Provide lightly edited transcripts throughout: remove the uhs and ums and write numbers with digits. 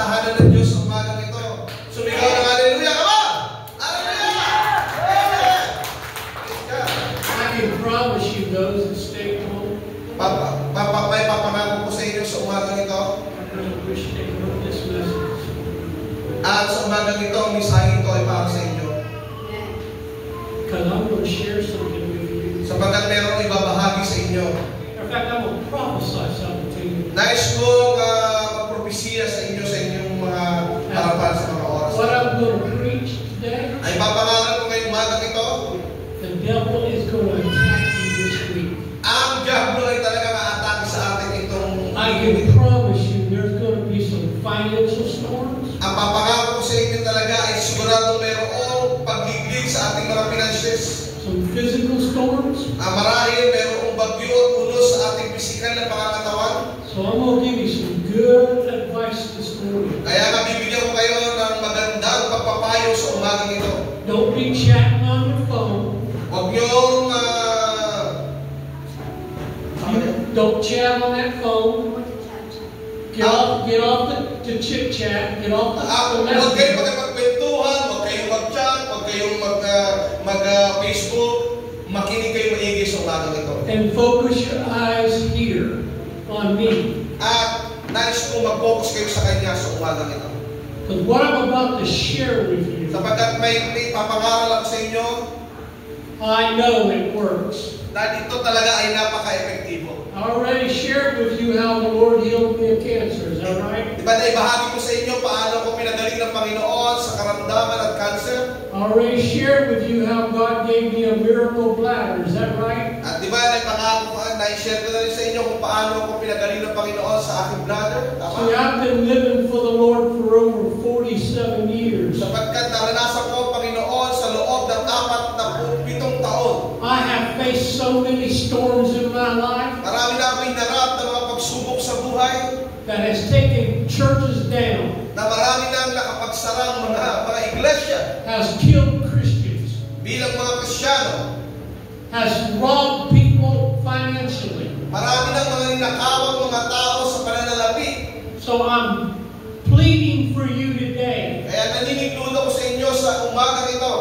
tahanan ng Diyos sa umagang ito. Sumigaw ng hallelujah ka ba? Hallelujah! Amen! I can promise you those that stay home. May papangako ko sa inyo sa umagang ito. I really wish they heard this message. At sa umagang ito, ang mensahe ito ay para sa inyo. Because I'm going to share something with you. Sapagkat merong ibabahagi sa inyo. In fact, I'm going to prophesy something to you. Nais kong magpropesiya sa inyo sa inyong mga harapan sa mga oras. What I'm going to preach today, Ay papangalan ko ngayong umagang ito. the devil is going to attack you this week. Ang diablo ay talagang aatake sa atin itong I can promise you there's going to be some financial storms. Ang papangako ko sa inyo talaga ay siguradong mayroong pagliglig sa ating mga finances. Some physical storms. Marahil mayroong bagyo at unos sa ating pisikal na pangangatawan. So I'm going to give you some good advice this morning. Kaya nabibigyan ko kayo ng magandang pagpapayo sa umagang ito. Don't be chatting on your phone. Huwag niyong Don't chat on that phone. Get off the chit chat. Get off the huwag kayong message. magkwentuhan, huwag kayong mag-chat, huwag kayong mag-Facebook. Makinig kayo maigi sa umagang ito. And focus your eyes here on me. At nais ko mag-focus kayo sa Kanya sa umagang ito. Because what I'm about to share with you, Sapagkat may papangaral ako sa inyo, I know it works. dahil ito talaga ay napaka-epektibo. I already shared with you how the Lord healed me of cancer. Is that right? Diba na ibahagi ko sa inyo paano ko pinagaling ng Panginoon sa karamdaman at cancer? I already shared with you how God gave me a miracle bladder. Is that right? At diba na-share ko na rin sa inyo kung paano ko pinagaling ng Panginoon sa aking bladder? See, Tama? I've been living for the Lord for over 47 years. Sapagkat naranasan ko ang Panginoon sa loob ng 47 taon. I have faced so many storms in my life Marami na akong hinarap ng mga pagsubok sa buhay that has taken churches down, na marami nang nakapagsarang mga iglesia has killed Christians, bilang mga Kristyano. has robbed people financially. Marami nang mga ninakawang mga tao sa pananalapi. So I'm pleading for you today. Kaya naniniglulo ko sa inyo sa umagang ito.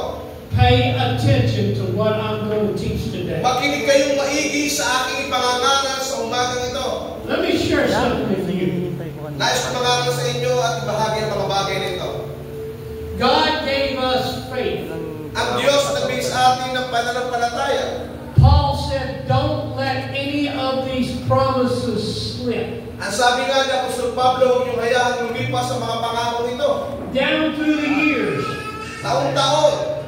Pay attention to what I'm going to teach today. Makinig kayong maigi sa aking ipangangaral sa umagang ito. Let me share something with you. Nais ko mangaral sa inyo at ibahagi ang mga bagay nito. God gave us faith. Ang Diyos nagbigay sa atin ng pananampalataya. Paul said, don't let any of these promises slip. Ang sabi nga ni Apostol Pablo, huwag niyong hayaang lumipas sa mga pangako nito. Down through the years, Taon-taon,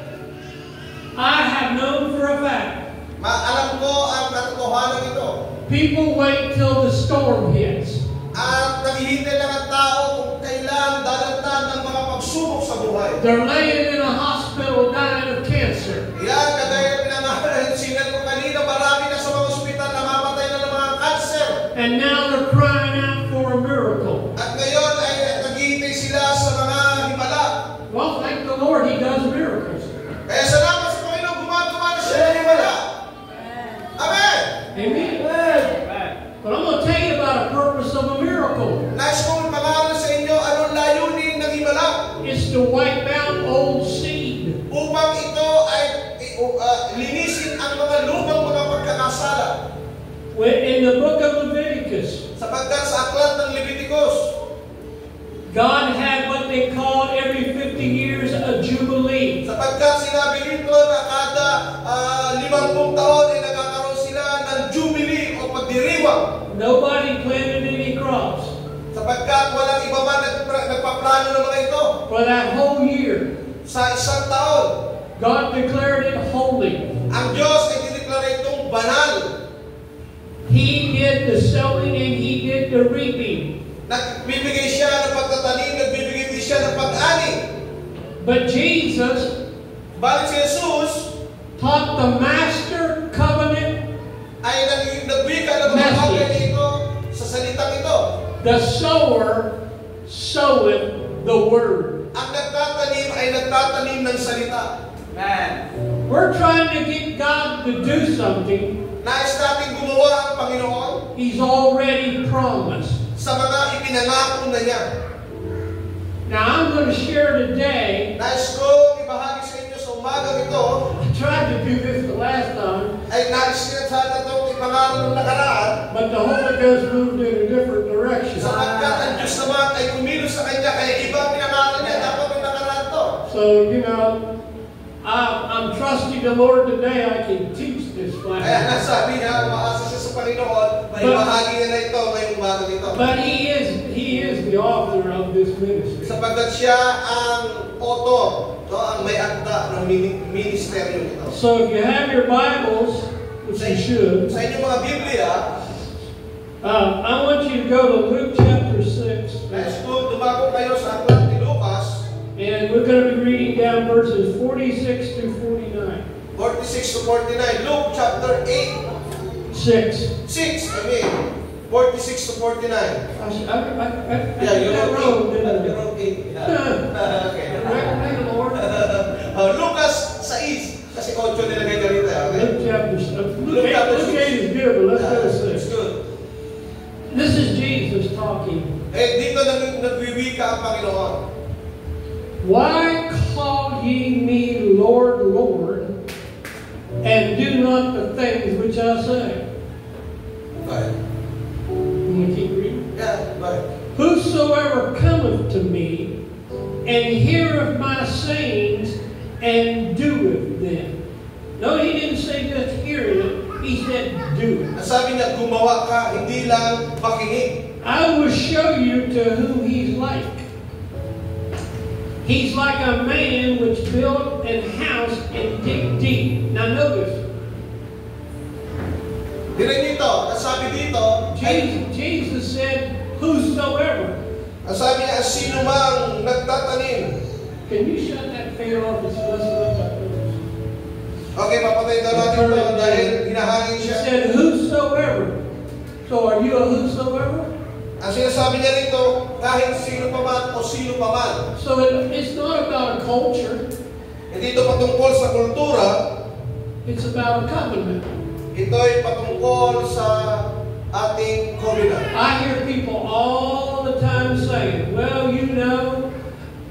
I have known for a fact, alam ko ang katotohanan ito. people wait till the storm hits. At naghihintay lang ang tao kung kailan dalantan ng mga pagsubok sa buhay. They're laying in a hospital dying of cancer. Yan, kagaya ng sinan ko kanina, marami na sa mga ospital na mamatay na ng mga cancer. And now they're crying out for a miracle. At ngayon ay naghihintay sila sa mga himala. Well, thank the Lord, He does miracles. Kaya salamat sa Panginoon, gumagawa na siya ng himala. Amen! Amen. But I'm going to tell you about a purpose of a miracle. Nais kong pangalan sa inyo, anong layunin ng himala? It's to wipe out old seed. Upang ito ay linisin ang mga lumang mga pagkakasala. In the book of Leviticus, Sapagkat sa aklat ng Leviticus, God had what they called every 50 years a jubilee. sapagkat sinabi rito na kada 50 taon ay nagkakaroon sila ng jubilee o pagdiriwang. Nobody planted any crops Sapagkat walang iba man nagpaplano ng mga ito. for that whole year. Sa isang taon, God declared it holy. ang Diyos ay dineklara itong banal. He did the sowing and He did the reaping. Nagbibigay siya ng pagtatanim, nagbibigay din siya ng pag-ani. But Jesus Balit si Jesus taught the master covenant. ay nagbigay ng mga bagay nito sa salitang ito. The sower soweth the word. Ang nagtatanim ay nagtatanim ng salita. Amen. We're trying to get God to do something Nais natin gumawa ang Panginoon He's already promised. sa mga ipinangako na niya. Now I'm going to share today. Nais ko ibahagi sa inyo sa umagang ito. I tried to do this the last time, Ay nais ko sana itong ipangalan ng nakaraan. but the Holy Ghost moved in a different direction. Sapagkat ang Diyos naman ay kumilos sa kanya, kaya iba ang pinangalan niya, dapat yung nakaraan to. So, I'm trusting the Lord today I can teach this Kaya class. nasabi niya, umaasa siya sa Panginoon, may bahagi niya na ito ngayong umagang ito. But He is the author of this ministry. Sapagkat siya ang author, ang may akda ng ministeryo nito. So if you have your Bibles, which you should, Sa inyong mga Biblia, I want you to go to Luke chapter 6. nais ko dumako kayo sa aklat ni Lucas, And we're going to be reading down verses 46 through 49. 46 to 49. Luke chapter 8, 6. 6, 46 to 49. I Yeah, you that wrote wrong, didn't 8. You I? wrote 8. Yeah. Okay. Thank the Lord. Lucas 6, kasi 8 nilagay ka rito. Okay? Luke chapter 6. Luke 8 is good, but let's go to It's 6. good. This is Jesus talking. Dito nagwiwika ang Panginoon. Why call ye me Lord, Lord, and do not the things which I say? Right. You want to keep reading? Yeah, right. Whosoever cometh to me, and heareth my sayings, and doeth them. No, he didn't say just hearing it, he said do it. Nasabi niya, gumawa ka, hindi lang makinig. I will show you to whom he's like. He's like a man which built an house and dig deep. Now notice, Dinig dito, nasabi dito, Jesus said, whosoever. nasabi niya, sino mang nagtatanim. Can you shut that fan off? It's messing up that noise. Okay, papatay na natin ito dahil hinahangin He siya. said, whosoever. So are you a whosoever? Ang sinasabi niya rito, kahit sino pa man o sino pa man. So it's not about a culture. Hindi ito patungkol sa kultura, It's about a covenant. ito ay patungkol sa ating covenant. I hear people all the time saying, well,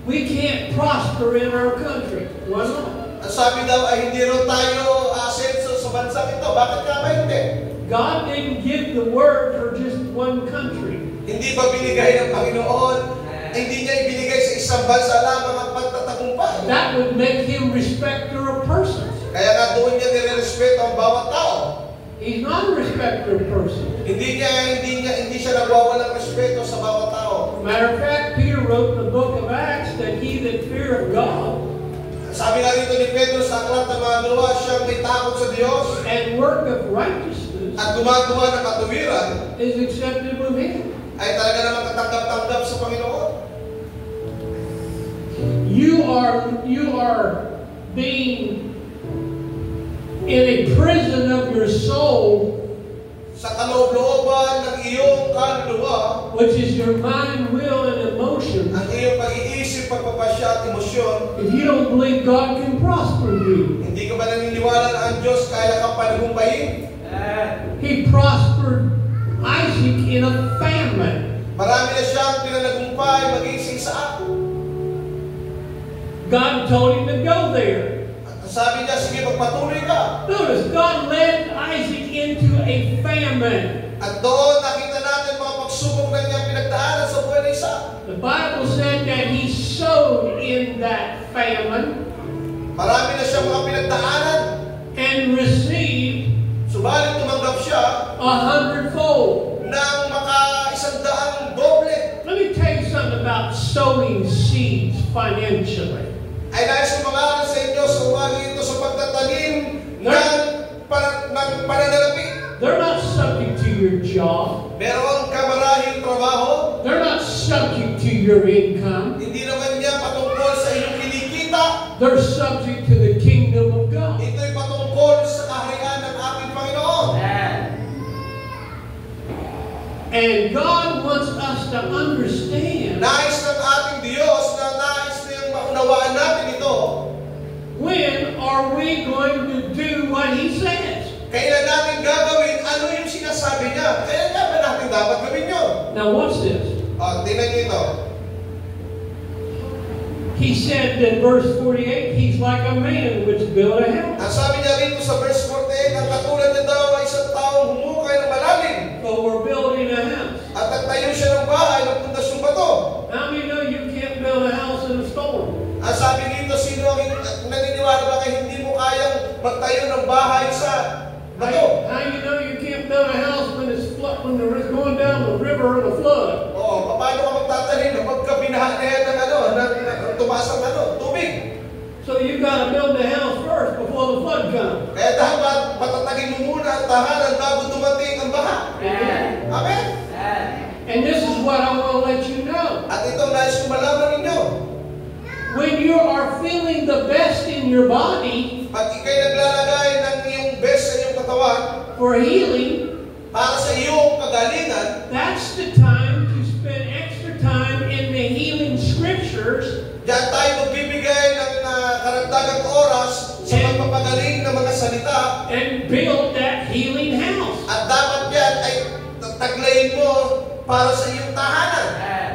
we can't prosper in our country. Why not? Ang sabi daw ay hindi raw tayo asenso sa bansang ito. Bakit nga ba hindi? God didn't give the word for just one country. Hindi ba binigay ng Panginoon? Hindi niya ibinigay sa isang bansa lamang ang pagtatagumpay. That would make him respecter of persons. Kaya nga doon niya nirerespeto ang bawat tao. He's not a respecter of persons. Hindi siya nagwawalang respeto sa bawat tao. Matter of fact, Peter wrote in the book of Acts that he that feareth God Sabi nga rito ni Pedro sa aklat ng mga gawa, siyang may takot sa Diyos and work of righteousness at gumagawa ng katuwiran is accepted with him. ay talaga namang katanggap-tanggap sa Panginoon. You are being in a prison of your soul, Sa kaloob-looban ng iyong kaluluwa, which is your mind, will, and emotion. ang iyong pag-iisip, pagpapasya at emosyon, If you don't believe God can prosper you, hindi ka ba naniniwala na ang Diyos kaya kang panagumpayin? He prospered Isaac in a famine. Marami na siyang pinanagumpay maging si Isaac. God told him to go there. At sabi niya, sige, magpatuloy ka. Notice, God led Isaac into a famine. At doon nakita natin mga pagsubok na niya pinagdaanan sa buhay ng Isaac. The Bible said that he sowed in that famine Marami na siyang mga pinagdaanan. and received Subalit tumanggap siya 100-fold. ng maka-100 doble. Let me tell you something about sowing seeds financially. Ay nais ko mga sa inyo sa umagang ito sa pagtatanim ng pananalapi. They're not subject to your job. Meron ka marahil trabaho, They're not subject to your income. hindi naman niya patungkol sa iyong kinikita. They're subject to the kingdom of God. Ito'y patungkol sa kaharian ng ating Panginoon. And God wants us to understand Nais ng ating Diyos na nais niyang maunawaan natin ito. when are we going to do what He says. Kailan natin gagawin ano yung sinasabi niya? Kailan nga ba natin dapat gawin yun? Now watch this. Tingnan niyo ito. He said in verse 48, he's like a man which built a house. Ang sabi niya rito sa verse 48, ang katulad niya daw ay isang taong humukay ng malalim. So we're building a house. At nagtayo siya ng bahay ng pundasyong bato. How many know you can't build a house in a storm? Ang sabi dito, sino ang naniniwala ba kaya hindi mo kayang magtayo ng bahay sa bato? How you know you can't build a house when it's when it's going down the river or the flood? Oo, paano ka magtatanim na pagkabinahan na yan ng tumaas ang tubig? So you got to build the house first before the flood comes. Kaya dapat matatagin mo muna ang tahanan bago dumating ang baha. Amen. Amen? And this is what I want to let you know. At ito nais ko malaman ninyo. When you are feeling the best in your body Pag ikay naglalagay ng iyong best sa iyong katawan for healing, para sa iyong kagalingan, that's the time to spend extra time in the healing scriptures. diyan tayo magbibigay ng karagdagang oras sa pagpapagaling ng mga salita. And build that healing house. At dapat yan ay taglayin mo para sa iyong tahanan.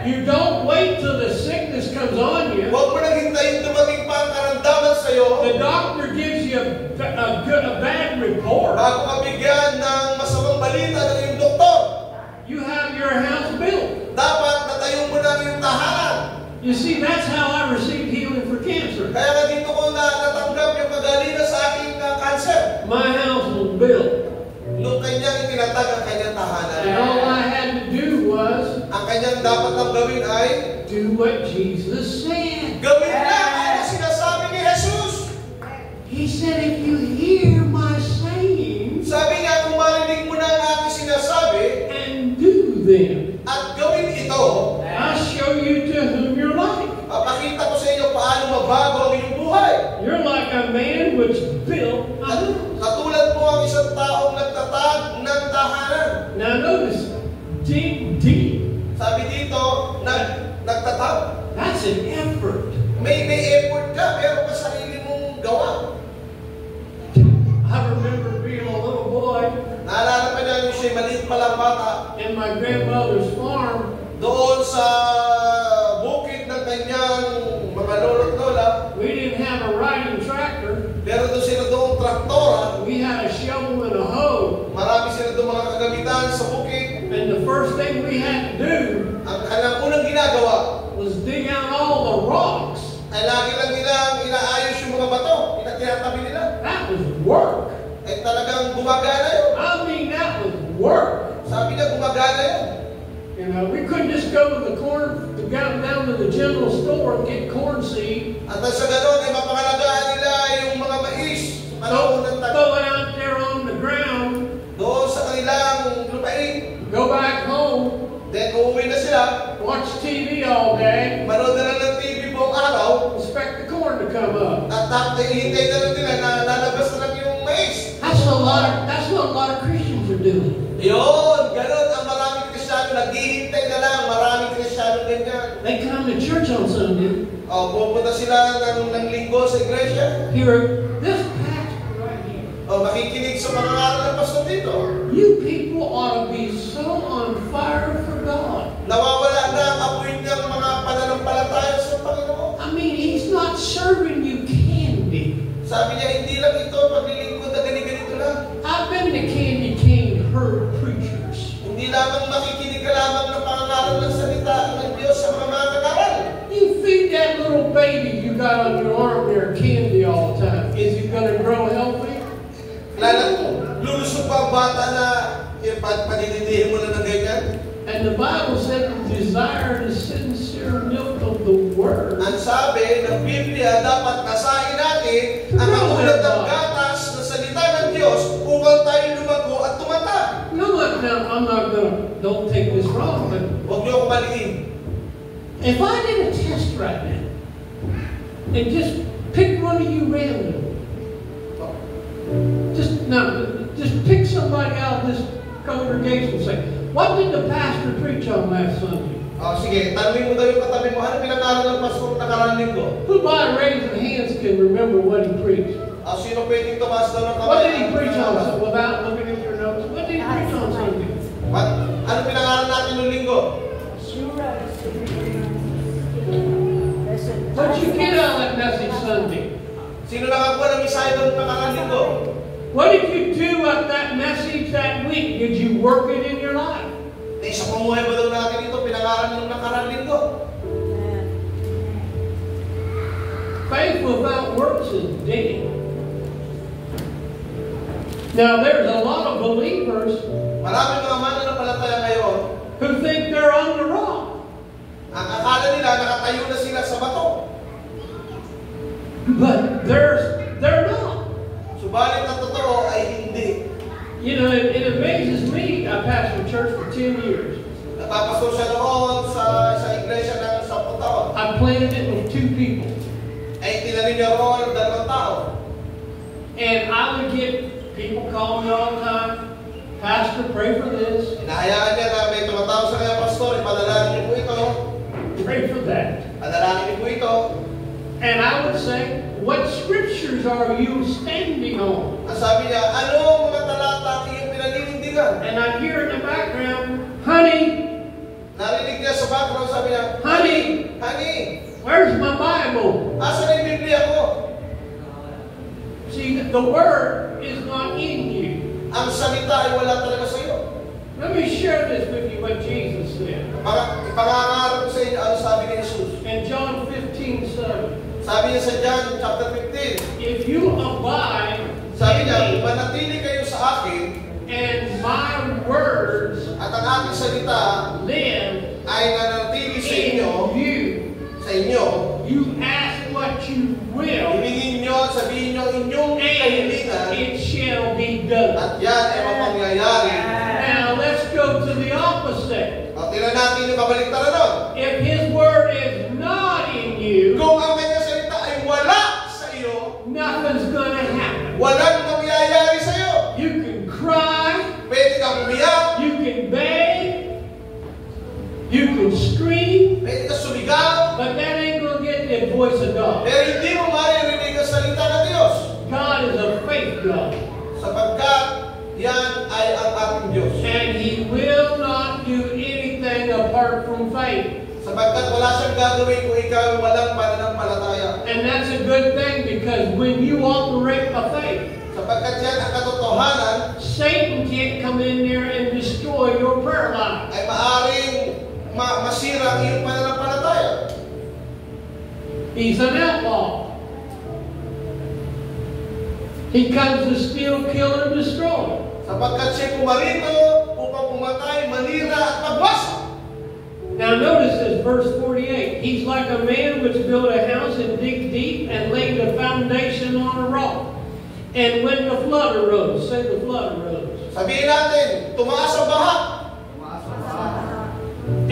You don't wait till the sickness comes on you. Huwag mo nang hintayin dumating pa ang karamdaman sa iyo The doctor gives you a bad report. bago ka bigyan ng masamang balita ng iyong doktor. You have your house built. Dapat natayo mo na ang iyong tahanan. You see, that's how I received healing for cancer. Kaya nga dito ko natanggap yung kagalingan sa aking cancer. My house was built. Nung kanyang itinatag ang kanyang tahanan, And all I had to do was ang kanyang dapat nang gawin ay do what Jesus said. gawin lang ang sinasabi ni Jesus. He said, if you hear my sayings Sabi niya, kung marinig mo na ang aking sinasabi and do them, at gawin ito, I'll show you to whom you're like. papakita ko sa inyo paano mabago ang iyong buhay. You're like a man which built a At house. katulad mo ang isang taong nagtatag ng tahanan. Now notice, dig deep. Sabi dito, nagtatag. That's an effort. May effort ka, meron ka sarili mong gawa. I remember being a little boy Naalala pa niya yung siya'y maliit pa lang bata. in my grandmother's farm. Doon sa bukid ng kanyang mga lolo't lola, We didn't have a riding tractor. meron doon sila doong traktora. We had a shovel and a hoe. Marami sila doon mga kagamitan sa bukid. And the first thing we had to do Ang kanilang unang ginagawa was dig out all the rocks. ay lagi lang nilang inaayos yung mga bato. Tinatabi nila. That was work. Ay talagang gumagana yun. I mean, that was work. Sabi niya, gumagana yun. You know, we couldn't just go to the corn, to go down to the general store and get corn seed. At sa ganon ay mapangalagaan nila yung mga mais. Panahon ng tag. Throw it out there on the ground. Doon sa kanilang lupain. Go back home. Then uuwi na sila. Watch TV all day. Manood na lang ng TV buong araw. Expect the corn to come up. At hihintay na lang nila na lalabas na lang yung mais. That's what a lot of Christians are doing. Yun, ganon ang maraming Kristyano. Naghihintay na lang. Maraming Kristyano ganyan. They come to church on Sunday. O, pupunta sila ng linggo sa iglesia. Hear this pastor right here. O, makikinig sa mga aral ng pastor dito. You people ought to be so on fire for God. Nawawala na ang apoy niyang mga pananampalataya sa Panginoon. I mean, He's not serving you candy. Sabi niya, hindi lang ito paglilingkod na ganito lang. I've been to candy cane herd preachers. Hindi lamang makikinig ka lamang ng pangangaral ng salita ng Diyos sa mga nangaral. You feed that little baby you got on your arm there candy all the time. Is he going to grow healthy? Lulusog pa ang bata na paninindihin mo na ng ganyan. And the Bible said to desire the sincere milk of the Word. Ang sabi ng Biblia, dapat kasain natin ang katulad ng gatas na salita ng Diyos upang tayo lumago at tumata. No, now I'm not going to, don't take this wrong, but Huwag niyo akong maliin. if I did a test right now, and just pick one of you random, just pick somebody out of this congregation and say, what did the pastor preach on last Sunday? O sige, tanungin mo daw yung katabi mo, ano pinag-aaral ng pastor nakaraan linggo? Who by raising hands can remember what he preached? Sino pwedeng tumaas daw ng kamay? What did he preach on Sunday? Without looking at your notes, what did he preach on Sunday? Ano pinag-aaral natin noong linggo? But you Message Sunday? Sino nakakuha ng mensahe ng nakaraang linggo? What did you do with that message that week? Did you work it in your life? Sa pumuhay ba daw natin ito, pinangaral ng nakaraang linggo? Faith without works is dead. Now, there's a lot of believers Maraming mga mananampalataya ngayon, who think they're on the rock. ang akala nila nakatayo na sila sa bato. But they're not. Subalit ang totoo ay hindi. You know, it amazes me. I pastored church for 10 years. Napapasok siya noon sa iglesia namin sa 10 taon. I planted it with 2 people. Ay tinanim niya roon ng 2 tao. And I would get people call me all the time. Pastor, pray for this. Inahayaan niya na may tumatawag sa kanya, Pastor, ipadalangin niyo po ito. Pray for that. Padalangin niyo po ito. And I would say, what scriptures are you standing on? Ang sabi niya, ano mga talata ang iyong pinaninindigan? And I hear in the background, honey, Narinig niya sa background, sabi niya, honey, Honey, where's my Bible? asan yung Biblia ko? See, the word is not in you. Ang salita ay wala talaga sa iyo. Let me share this with you, what Jesus said. Ipangangarap ko sa inyo, ano sabi ni Jesus? In John 15:7, Sabi niya sa John chapter 15, if you abide sabi in niya, me, manatili kayo sa akin, and my words at ang aking salita live ay nanatili sa in inyo, you, you ask what you will, Himingin nyo, sabihin nyo inyong and kahilingan, it shall be done. at yan ay mapangyayari. Now let's go to the opposite. O, tingnan natin yung kabaliktaran nun. If His word is not in you, Kung ang kanyang salita ay wala sa iyo, nothing's gonna happen. walang mangyayari sa iyo. You can cry, Pwede kang umiyak, you can beg, you can scream, pwede kang sumigaw, but that ain't gonna get the voice of God. pero hindi mo maririnig ang salita ng Diyos. God is a faith God, Sapagkat yan ay ang ating Diyos. and He will not do anything apart from faith. Sapagkat wala siyang gagawin kung ikaw walang pananampalataya. And that's a good thing, because when you operate by faith, Sapagkat yan ang katotohanan Satan can't come in there and destroy your prayer life. ay maaring masira ang iyong pananampalataya. He's an outlaw. He comes to steal, kill, and destroy. Sapagkat siya pumarito upang pumatay, manira at magwasak. Now notice this, verse 48. He's like a man which built a house and digged deep and laid the foundation on a rock. And when the flood arose, say the flood arose, Sabihin natin, tumaas ang baha.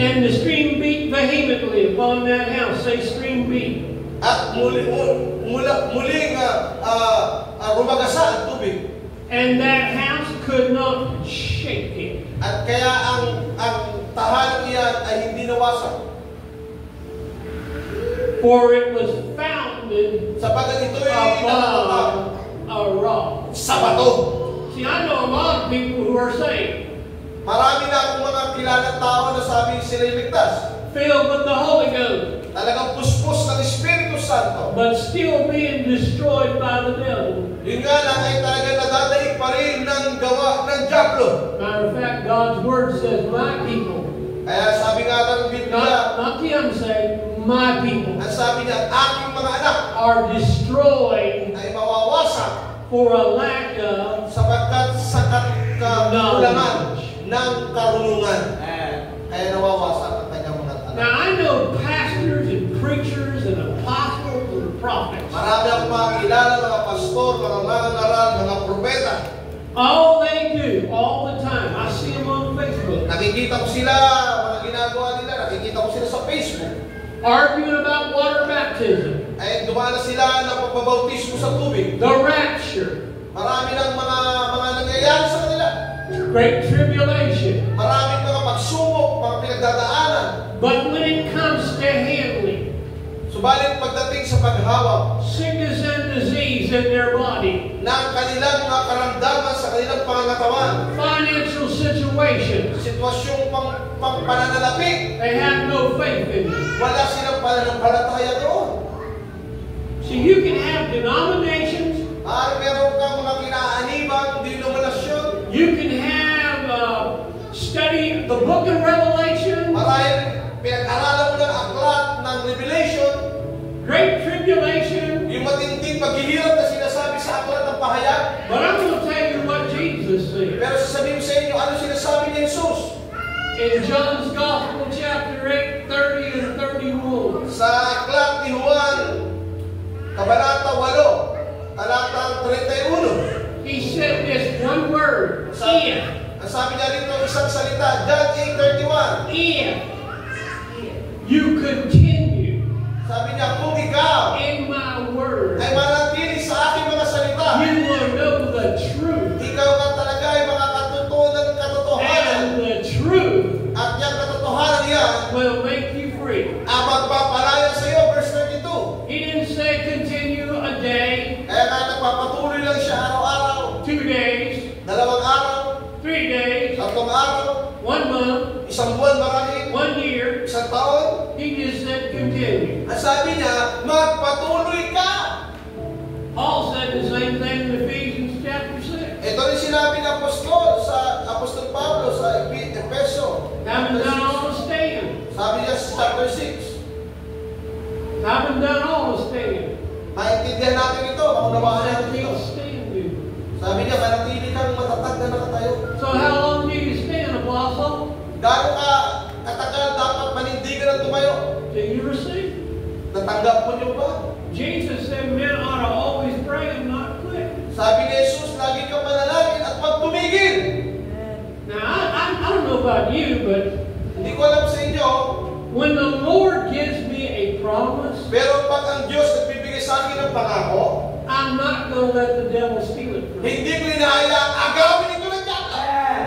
and the stream beat vehemently upon that house, say stream beat. At muling rumagasa ang tubig. And that house could not shake it. At kaya ang tahanan iyan ay hindi nawasak. For it was founded Sapagkat ito'y nakatapa upon a rock. sa bato. See, I know a lot of people who are saved, Marami na akong mga kilalang tao na sabi sila'y ligtas. filled with the Holy Ghost, Talagang puspos ng Espiritu Santo. but still being destroyed by the devil. Yun nga lang ay talagang nadadaig pa rin ng gawa ng Diablo. Matter of fact, God's Word says, my people, Kaya sabi nga ng Biblia, not the unsaved, my people, ang sabi niya, aking mga anak are destroyed ay mawawasak for a lack of sapagkat sa kakulangan ng karunungan. Kaya nawawasak ang kanyang mga anak. Now, I know pastors and preachers and apostles and prophets. Marami akong mga kilala, mga pastor, mga mangaral, mga propeta. All they do, all the time, I see them on Facebook, Nakikita ko sila, mga ginagawa nila, nakikita ko sila sa Facebook. arguing about water baptism, Ay dumana sila ng pagbabautismo sa tubig. the rapture, Marami ng mga nangyayari sa kanila. great tribulation. Maraming mga pagsubok, mga pinagdadaanan. But when it comes to handling Subalit pagdating sa paghawak sickness and disease in their body, ng kanilang mga karamdaman sa kanilang pangangatawan, financial situations, sitwasyong pananalapi, they have no faith in it. wala silang pananampalataya doon. So you can have denominations. Meron kang mga kinaanibang denominasyon. You can have study the book of Revelation. Marahil pinag-aralan mo ng aklat ng Revelation. Great tribulation. Yung matinding paghihirap na sinasabi sa aklat ng pahayag. But I'm going to tell you what Jesus said. Pero sasabihin sa inyo, ano sinasabi ni Jesus? In John's Gospel, chapter 8, 30 and 31. Sa aklat ni Juan, kabanata 8, talatang 31. He said this one word, if. Ang sabi niya rito, isang salita, John 8:31. If you continue Sabi niya, kung ikaw in my word, ay manatili sa aking mga salita, you will know the truth. ikaw na talaga ay makakatuto ng katotohanan. And the truth At yung katotohanan yan, will make you free. ang magpapalaya sa iyo, verse 32. He didn't say continue a day, Kaya nga nagpapatuloy lang siya araw-araw. 2 days, 2 araw, 3 days, 3 araw, 1 month, 1 buwan marahil, 1 year. 1 taon. He just said continue. Ang sabi niya, magpatuloy ka. Paul said the same thing in Ephesians chapter 6. Ito rin sinabi ng Apostol Pablo sa Efeso. Haven't done all to stand. Sabi niya sa chapter 6. Haven't done all to stand. Maintindihan natin ito, maunawaan natin ito. Still standing. Sabi niya, manatili kang matatag na nakatayo. So how long do you stand, Apostle? Gaano ka katagal dapat manindigan at tumayo? Till you receive. Natanggap mo niyo ba? Jesus said men ought to always pray and not quit. Sabi ni Jesus, lagi kang manalangin at huwag tumigil. Now, I don't know about you, but Hindi ko alam sa inyo, when the Lord gives me a promise, pero pag ang Diyos nagbibigay sa akin ng pangako, I'm not going to let the devil steal it from me. hindi ko hinahayaan agawin ito ng diyablo.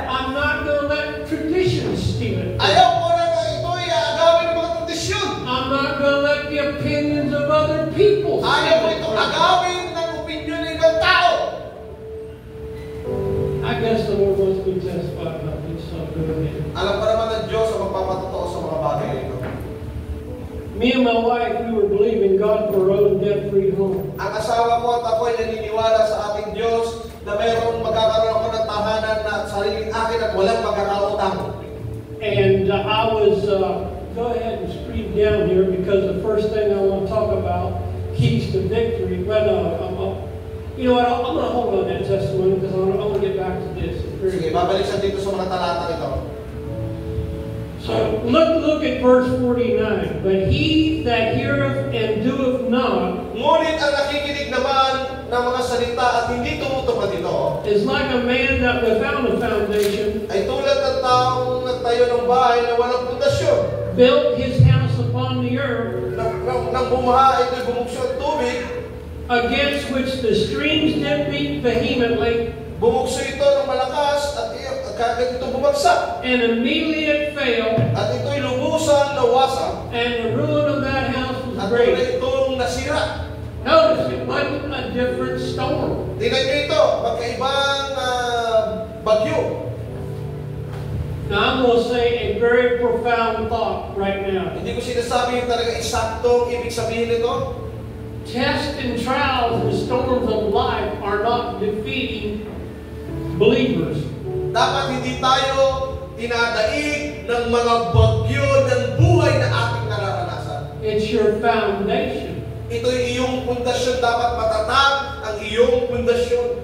I'm not going to let tradition steal it from me. Ayaw ko na ito ay agawin ng mga tradisyon. I'm not going to let the opinions of other people Ayaw steal ko it itong from me. agawin ng opinyon ng ibang tao. I guess the Lord wants me to testify about this something. Alam pa naman ng Diyos ang magpapatotoo sa mga bagay nito. Me and my wife, we were believing God for our own debt-free home. Ang asawa ko at ako ay naniniwala sa ating Diyos na mayroong magkakaroon ako ng tahanan na sariling akin at walang magkakautang. And I was, go ahead and scream down here because the first thing I want to talk about, keys to victory. Well, you know what, I'm going to hold on that testimony because I want to get back to this. It's very Sige, babalik siya dito sa mga talata nito. So look at verse 49. But he that heareth and doeth not Ngunit ang nakikinig naman ng mga salita at hindi tumutupad ito is like a man that without a foundation ay tulad ng taong nagtayo ng bahay na walang pundasyon. built his house upon the earth, Nang bumaha, ito'y bumugso ang tubig. against which the streams did beat vehemently, Bumugso ito ng malakas at kagad ito bumagsak. and immediately it fell, At ito'y lubusan, nawasak. and the ruin of that house was At great. tunay itong nasira. Notice it wasn't a different storm. Tingnan nyo ito, magkaibang bagyo. Now I'm going to say a very profound thought right now. Hindi ko sinasabi yung talaga eksaktong ibig sabihin nito. Tests and trials and storms of life are not defeating believers. Dapat hindi tayo tinadaig ng mga bagyo ng buhay na ating nararanasan. It's your foundation. Ito'y iyong pundasyon. Dapat matatag ang iyong pundasyon.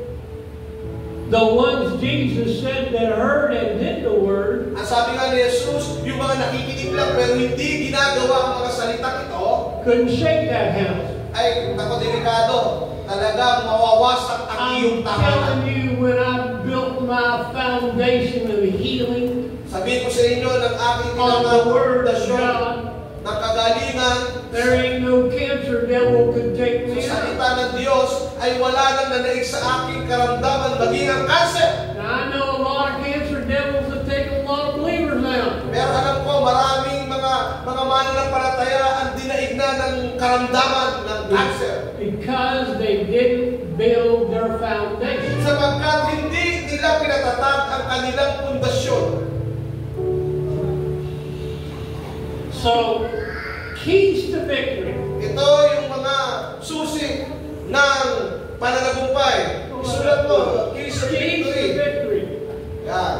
The ones Jesus said that heard and did the word Ang sabi nga ni Jesus, yung mga nakikinig lang pero hindi ginagawa ang mga salitang ito, couldn't shake that house. ay nako delikado. Talagang mawawasak ang iyong I'm tahanan. telling you, when I built my foundation of healing Sabihin ko sa inyo ng aking on the Word of pundasyon God, ng kagalingan there ain't no cancer devil could take me sa out. salita ng Diyos ay wala nang nanaig sa aking karamdaman maging ang kanser. Now, I know a lot of cancer devils that take a lot of believers out. Pero alam ko maraming mga mananampalataya ang dinaig na ng karamdaman ng kanser. Because they didn't build their foundation. Sapagkat hindi nila pinatatag ang kanilang pundasyon. So, keys to victory. Ito yung mga susi Sulat mo, keys of Keys to victory. victory. Yan.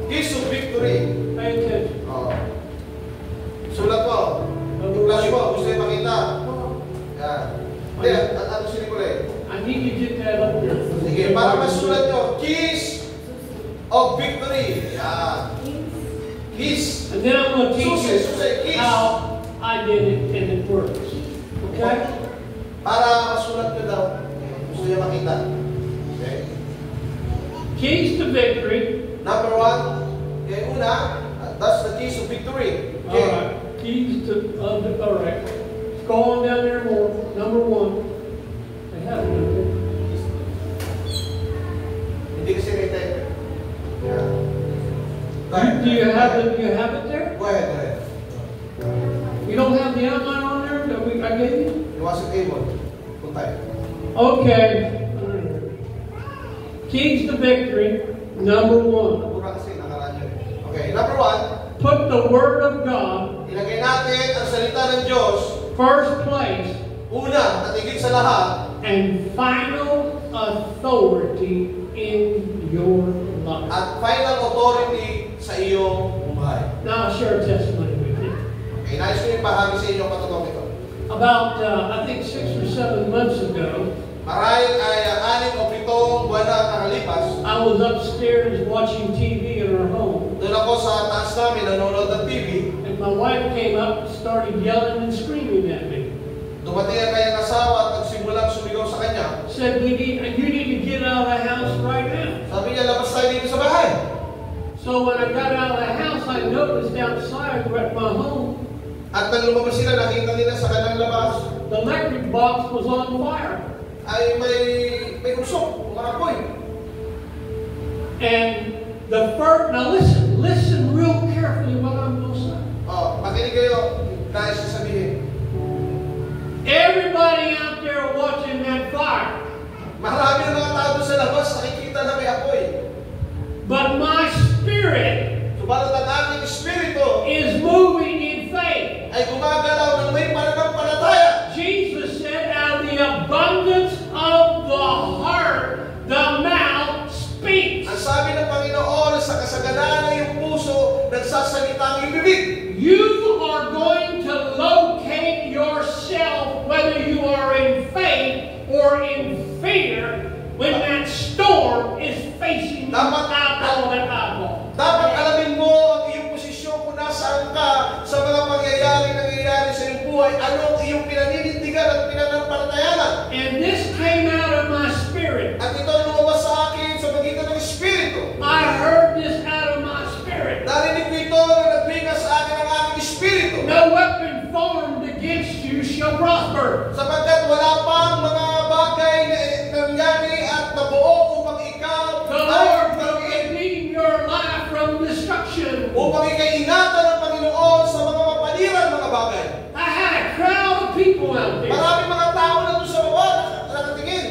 Keys of victory. Pay attention. Oh. Sulat mo. Flash mo, gusto yung makita. Yan. Hindi, ano si Nicole? I need to get that up there. Sige, para masulat nyo, keys of victory. Yan. Keys. And then I'm going to teach Susi, you keys. how I did it and it works. Okay? Para masulat nyo daw. Gusto nyo makita. Okay. Keys to victory. Number one, okay, una, that's the keys of victory. Okay. All right. Keys to, all right. Go on down there more. Number one. They have it up there. Hindi kasi rated. Yeah. Do you have it? You have it there? Go ahead, go ahead. You don't have the outline on there that I gave you? It wasn't able. Puntay. Okay. Keys to victory. Number one. Pura kasi nakaradyo. Okay, number one, Put the Word of God ilagay natin ang salita ng Diyos, first place una at higit sa lahat, and final authority in your life. at final authority sa iyong buhay. Now I'll share a testimony with you. Okay, nais ko yung bahagi sa inyo ang patotoo ito. About, I think 6 or 7 months ago, Marahil ay 6 o 7 buwan na nakalipas, I was upstairs watching TV in our home, doon ako sa taas namin nanonood ng TV, and my wife came up and started yelling and screaming at me. dumating ang kanyang asawa at nagsimulang sumigaw sa kanya. Said, you need to get out of the house right now. Sabi niya, labas tayo dito sa bahay. So when I got out of the house, I noticed outside at my home, At nang lumabas sila, nakita nila sa kanilang labas, the electric box was on fire. ay may usok, umapoy. And the first, now listen real carefully what I'm going to say. Oh, makinig kayo, nais ko sabihin. Everybody out there watching that fire, Marami ng mga tao sa labas, nakikita na may apoy. but my spirit Subalit ang aking espiritu is moving in faith. ay gumagalaw ng may pananampalataya. Jesus said, out of the abundance of the heart, the mouth speaks. Ang sabi ng Panginoon, sa kasaganaan ng iyong puso, nagsasalita ang iyong bibig. You are going to locate yourself, whether you are in faith or in fear, when that storm is facing you eyeball to eyeball. Dapat alamin mo ang iyong posisyon kung nasaan ka sa mga nangyayari sa iyong buhay, ano ang iyong pinaninindigan at pinanampalatayanan. And this came out of my spirit. At ito lumabas sa akin sa pagitan ng espiritu. I heard this out of my spirit. Narinig ko ito na nagbigay sa akin ang aking espiritu. No weapon formed against you shall prosper. Sapagkat wala pang mga bagay na nangyari at nabuo upang ikaw The Lord will redeem your life from destruction. upang ikay ingatan ng Panginoon sa mga mapaliran mga bagay. I had a crowd of people out there. Maraming mga tao na doon sa baba nakatingin.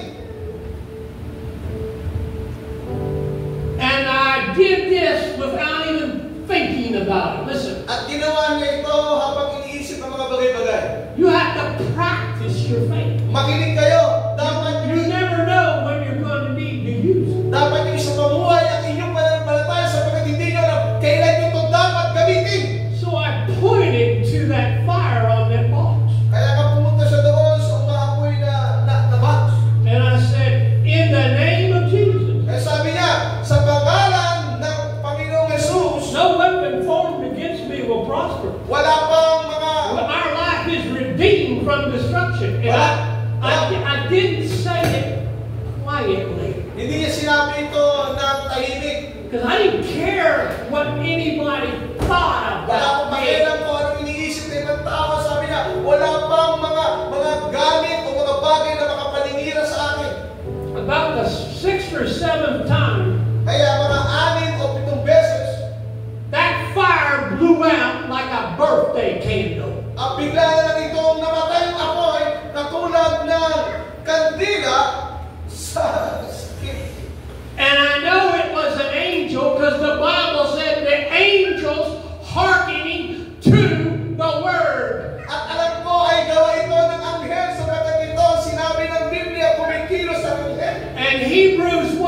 And I did this without even thinking about it. Listen, At ginawa niya ito habang iniisip ang mga bagay-bagay. you have to practice your faith. Makinig kayo. Dapat You never know when you're going to need to use it. dapat yung sa pamuhay ang inyong pananampalataya sapagkat hindi nyo alam kailan nyo ito dapat gamitin. So I pointed to that fire on that box. Kaya ka pumunta siya doon sa umaapoy na box. And I said, in the name of Jesus, Kaya sabi niya, sa pangalan ng Panginoong Jesus, no weapon formed against me will prosper. wala pang mga Our life is redeemed from destruction. And I didn't say it quietly. hindi niya sinabi ito ng tahimik. Because I didn't care what anybody thought Wala akong about me. pakialam kung anong iniisip ng ibang tao. Sabi niya, wala pang mga gamit o mga bagay na makapalingira sa akin. About the 6th or 7th time, Kaya mga 6 o 7 beses, that fire blew out like a birthday candle. bigla na lang itong namatay ang apoy na tulad ng kandila sa sakit. And I know it was an angel because the Bible said the angels hearkening to the word. At alam ko ay gawa ito ng anghel sapagkat ito sinabi ng Biblia kumikilos ang anghel. And Hebrews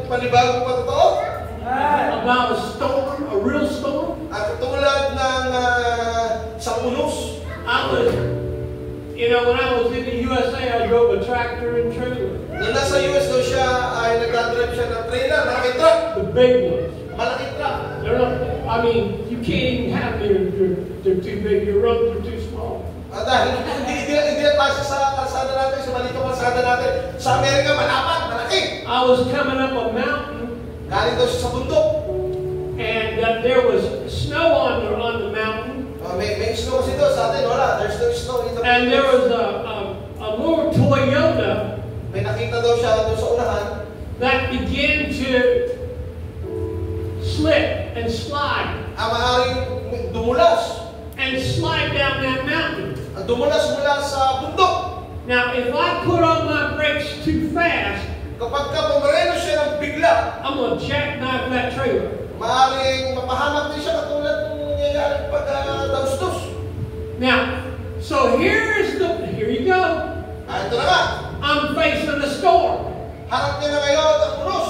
panibagong patotoo. About a storm, a real storm. At tulad ng isang unos. When I was in the USA, I drove a tractor and trailer. Nung nasa US daw siya, ay nagdadrive siya ng trailer, malaking truck. The big ones. Malaking truck. You can't even have them. They're too big. Your roads are too small. Dahil hindi tayo sa kalsada natin, sa malitong kalsada natin. Sa Amerika, malapat, malaki. I was coming up a mountain. Galing daw siya sa bundok. And there was snow on the mountain. May snow kasi doon sa atin, wala. There's no snow in the mountains. And there was a little Toyota. May nakita daw siya doon sa unahan. That began to slip and slide. Maaaring dumulas. And slide down that mountain. Dumulas mula sa bundok. Now, if I put on my brakes too fast, kapag pumareno siya ng bigla, I'm going to jackknife that trailer. Maaaring mapahamak din siya katulad ng nangyayari pag daustos. Now, so here you go. Ito na nga. I'm facing the storm. Harap niya na ngayon ang unos.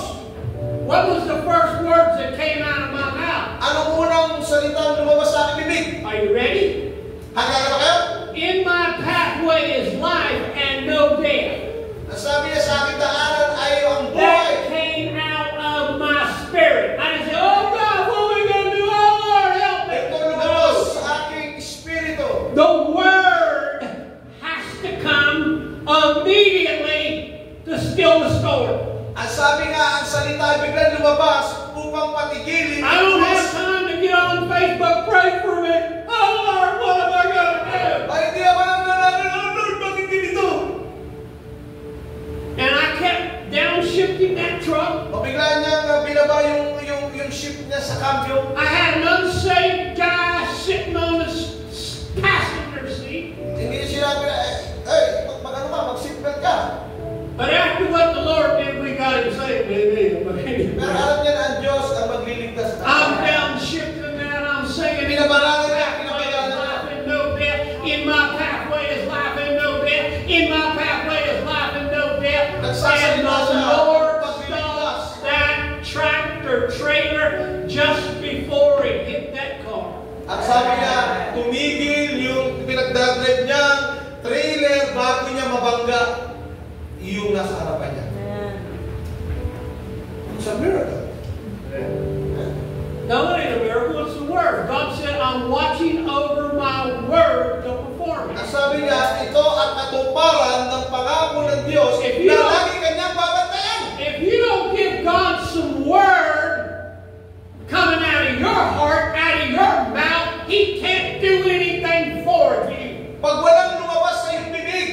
What was the first words that came out of my mouth? Anong unang salitang lumabas sa aking bibig? Are you ready? Handa na ba kayo? In my pathway is life and no death. Nasabi niya sa aking daanan ay ang buhay. That came out of my spirit. I didn't say, oh God, what are we going to do? Oh Lord, help me. Ito lumabas sa aking espiritu. The word has to come immediately to still the storm. Ang sabi nga, ang salita ay biglang lumabas upang patigilin. I don't have time to get on Facebook, pray for me. Oh Lord, what am I going to do? Ay, hindi ako lang nalaman. Oh Lord, bakit ganito? And I kept downshifting that truck. Mabigla niyang binaba yung ship niya sa cambio. I had an unsaved guy sitting on the passenger seat. Hindi niya sinabi na, mag-seatbelt ka. But after what the Lord did, we got him saved. Amen. But anyway, Pero alam niya na ang Diyos ang magliligtas. I'm downshifting that. I'm saying, Pinabalaan niya, in my pathway is life and no death. In my pathway is life and no death. And the Lord stopped that tractor trailer just before it hit that car. Ang sabi niya, tumigil yung pinagdadrive niyang trailer bago niya mabangga yung nasa harapan niya. It's a miracle. No, it ain't a miracle, it's the Word. God said, I'm watching over my Word to perform it. Ang sabi niya, ito ang katuparan ng pangako ng Diyos na lagi kanyang babantayan. If you don't give God some Word coming out of your heart, out of your mouth, He can't do anything for you. Pag walang lumabas sa iyong bibig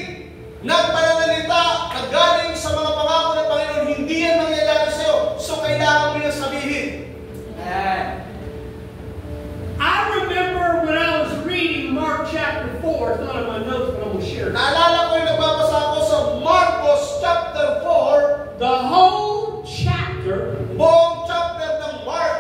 ng pananalita na galing sa mga pangako ng Panginoon, hindi yan mangyayari sa iyo. So kailangan mo nang sabihin. I remember when I was reading Mark chapter 4, it's not in my notes, but I'm going to share it. Naalala ko yung nagbabasa ako sa Marcos chapter 4. The whole chapter, Buong chapter ng Mark.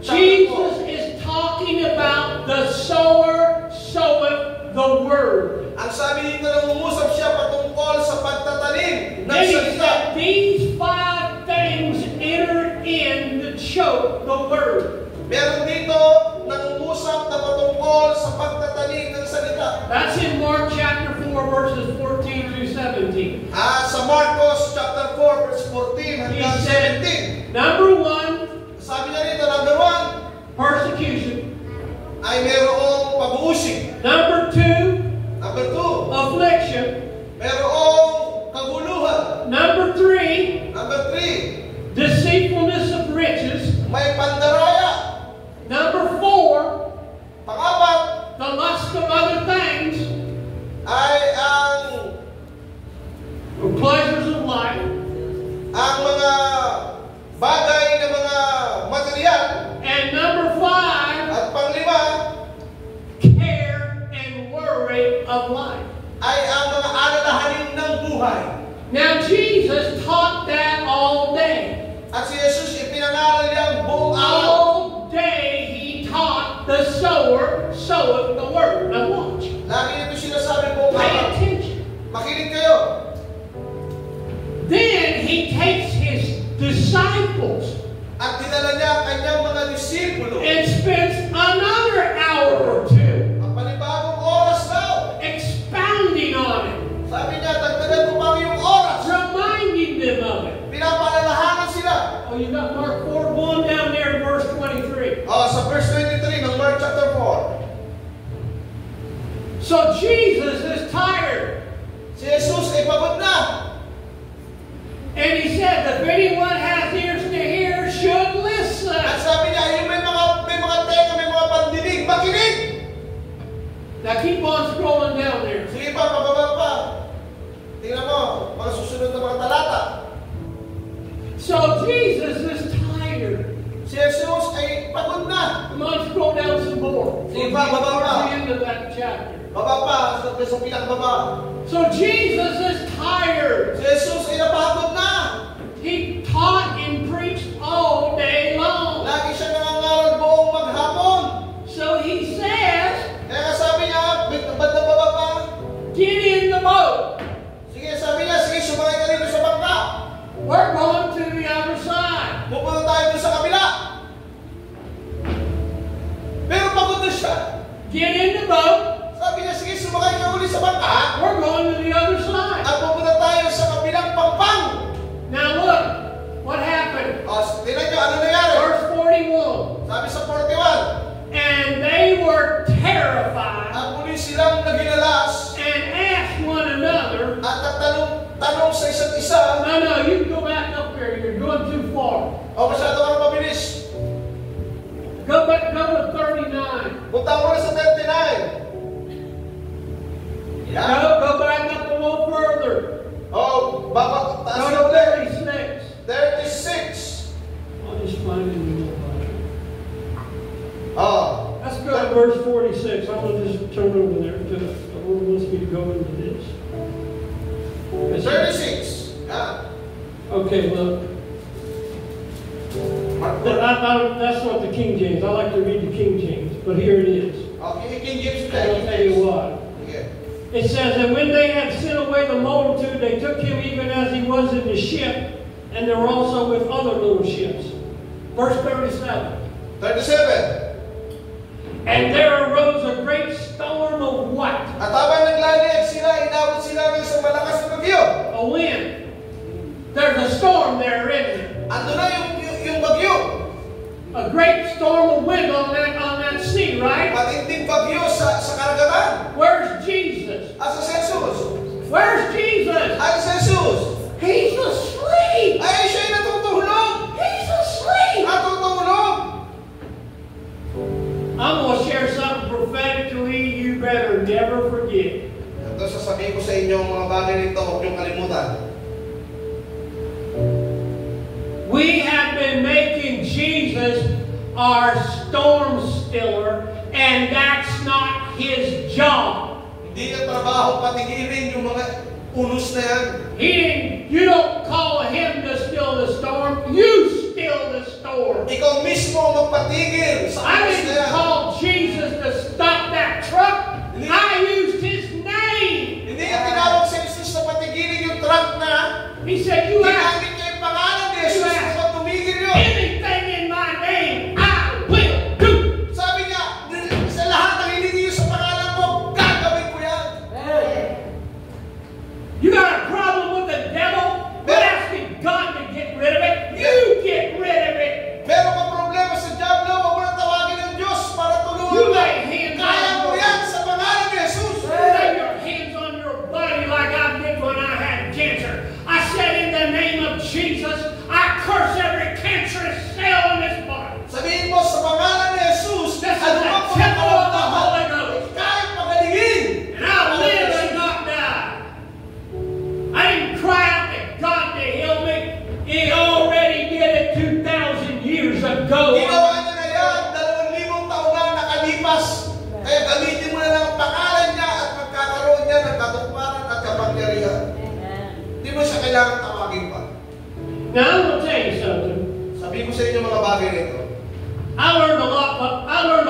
Jesus is talking about the sower soweth the word. Ang sabi dito, nangungusap siya patungkol sa pagtatanim ng Then he salita. said, these 5 things enter in to choke the word. Meron dito nangungusap na patungkol sa pagtatanim ng salita. That's in Mark chapter 4, verses 14 through 17. Sa Marcos chapter 4, verse 14 hanggang He said, 17. number 1, Sabi niya rito, number 1, persecution. ay merong pag-uusig. Number 2, Number 2, affliction. merong kaguluhan. Number 3, Number 3, deceitfulness of riches. may pandaraya. Number 4, Pang-apat, the lust of other things, ay ang pleasures of life. mga bagay na mga material. And number 5, At pang-5, care and worry of life. ay ang mga alalahanin ng buhay. Now Jesus taught that all day. At si Jesus ipinangaral niya ang buong araw. All day He taught the sower soweth the word. Now watch. Lagi nito sinasabi buong Pay araw. attention. Makinig kayo. Then He takes the disciples At dinala niya ang kanyang mga disipulo. and spends another hour or two Ang panibagong oras daw. expounding on it, Sabi niya, dagdagan mo pa yung oras. reminding them of it. Pinapaalalahanan sila. Oh, you got Mark 4 going down there in verse 23. Sa verse 23 ng Mark chapter 4. So Jesus is tired. Si Jesus ay pagod na. And he said, if anyone has ears to hear, should listen. At sabi niya, yung may mga tenga, may mga pandinig, makinig. Now keep on scrolling down there. Sige pa, pababa pa. Tingnan mo, mga susunod na mga talata. So Jesus is tired. Si Jesus ay pagod na. Come on, scroll down some more. Sige pa, baba pa. Towards the end of that chapter. Baba pa, sa pinakababa. So Jesus is tired. Si Jesus ay napagod na. He taught and preached all day long. Lagi siya nangangaral buong maghapon. So he says, Kaya nga sabi niya, ba't na baba pa? get in the boat. Sige, sabi niya, sige, sumakay ka dito sa bangka. We're going to the other side. Pupunta tayo dito sa kabila. Pero pagod na siya. Get in the boat. Sabi niya, sige, sumakay ka uli sa bangka. We're going to the other side. At pupunta tayo sa kabilang pampang. Now look, what happened? Tingnan niyo, ano nangyari? Verse 41. Sabi sa 41, And they were terrified at muli silang naginalas and asked one another. at nagtanong sa isa't isa. No, you can go back up there. You're going too far. Masyado kang mabilis. Go to 39. Punta mo na sa 39. Yan. Go back up a little further. Baba, taas Go na to ulit. 36. 36. I'll just find it in the Bible. Let's go to verse 46. I'm going to just turn over there to the Lord wants me to go into this. 36. Yeah. Okay, well, that's not the King James. I like to read the King James, but here it is. Okay, King James. I'll tell you what. Okay. It says, and when they had sent away the multitude, they took him even as he was in the ship, and they were also with other little ships. Verse 37. 37. And there arose a great storm of what? At habang naglalayag sila, inabot sila ng isang malakas na bagyo. A wind. There's a storm there, isn't it? Ando na yung bagyo. A great storm of wind on that sea, right? Matinding bagyo sa karagatan. Where's Jesus? Asa si Jesus? Where's Jesus? Ay si Jesus? He's asleep. Ay siya'y natutulog. He's asleep. Natutulog. I'm going to share something prophetically you better never forget. Ito sasabihin ko sa inyo mga bagay nito, huwag niyong kalimutan. We have been making Jesus our storm stiller, and that's not his job. Hindi niya trabaho patigilin yung mga unos na yan. You don't call him to still the storm, you still the storm. Ikaw mismo ang magpatigil sa I unos na didn't yan. call Jesus to stop that truck. I used his name. Hindi niya tinawag si Jesus na patigilin yung truck na. He said, you have Ginamit niya yung pangalan ni Jesus na tumigil yun. anything in my name, I will do. Sabi niya, sa lahat ng hiningi sa pangalan mo, gagawin ko yan. You got a problem with the devil? We're asking God to get rid of it. You get rid of it. Meron kang problema sa Diablo, huwag mo na tawagin ng Diyos para You tulungan ka. lay hands Kaya on mo yan sa pangalan ni Jesus. You lay your hands on your body like I did when I had cancer. I said in the name of Jesus, I curse every cancerous cell in this body. Sabihin mo sa pangalan ni Jesus, This is ano the ba po temple of the Holy ang Ghost. kaya pagalingin? And I'll live and not die. I didn't cry out to God to heal me. He already did it 2,000 years ago. Ginawa niya na yan, 2,000 taon na nakalipas. Kaya gamitin mo na lang ang pangalan niya at magkakaroon niya ng katuparan at kapangyarihan. Hindi mo siya kailangan tawagin pa. Now I'm going to tell you something. Sabihin ko sa inyo mga bagay nito. I learned a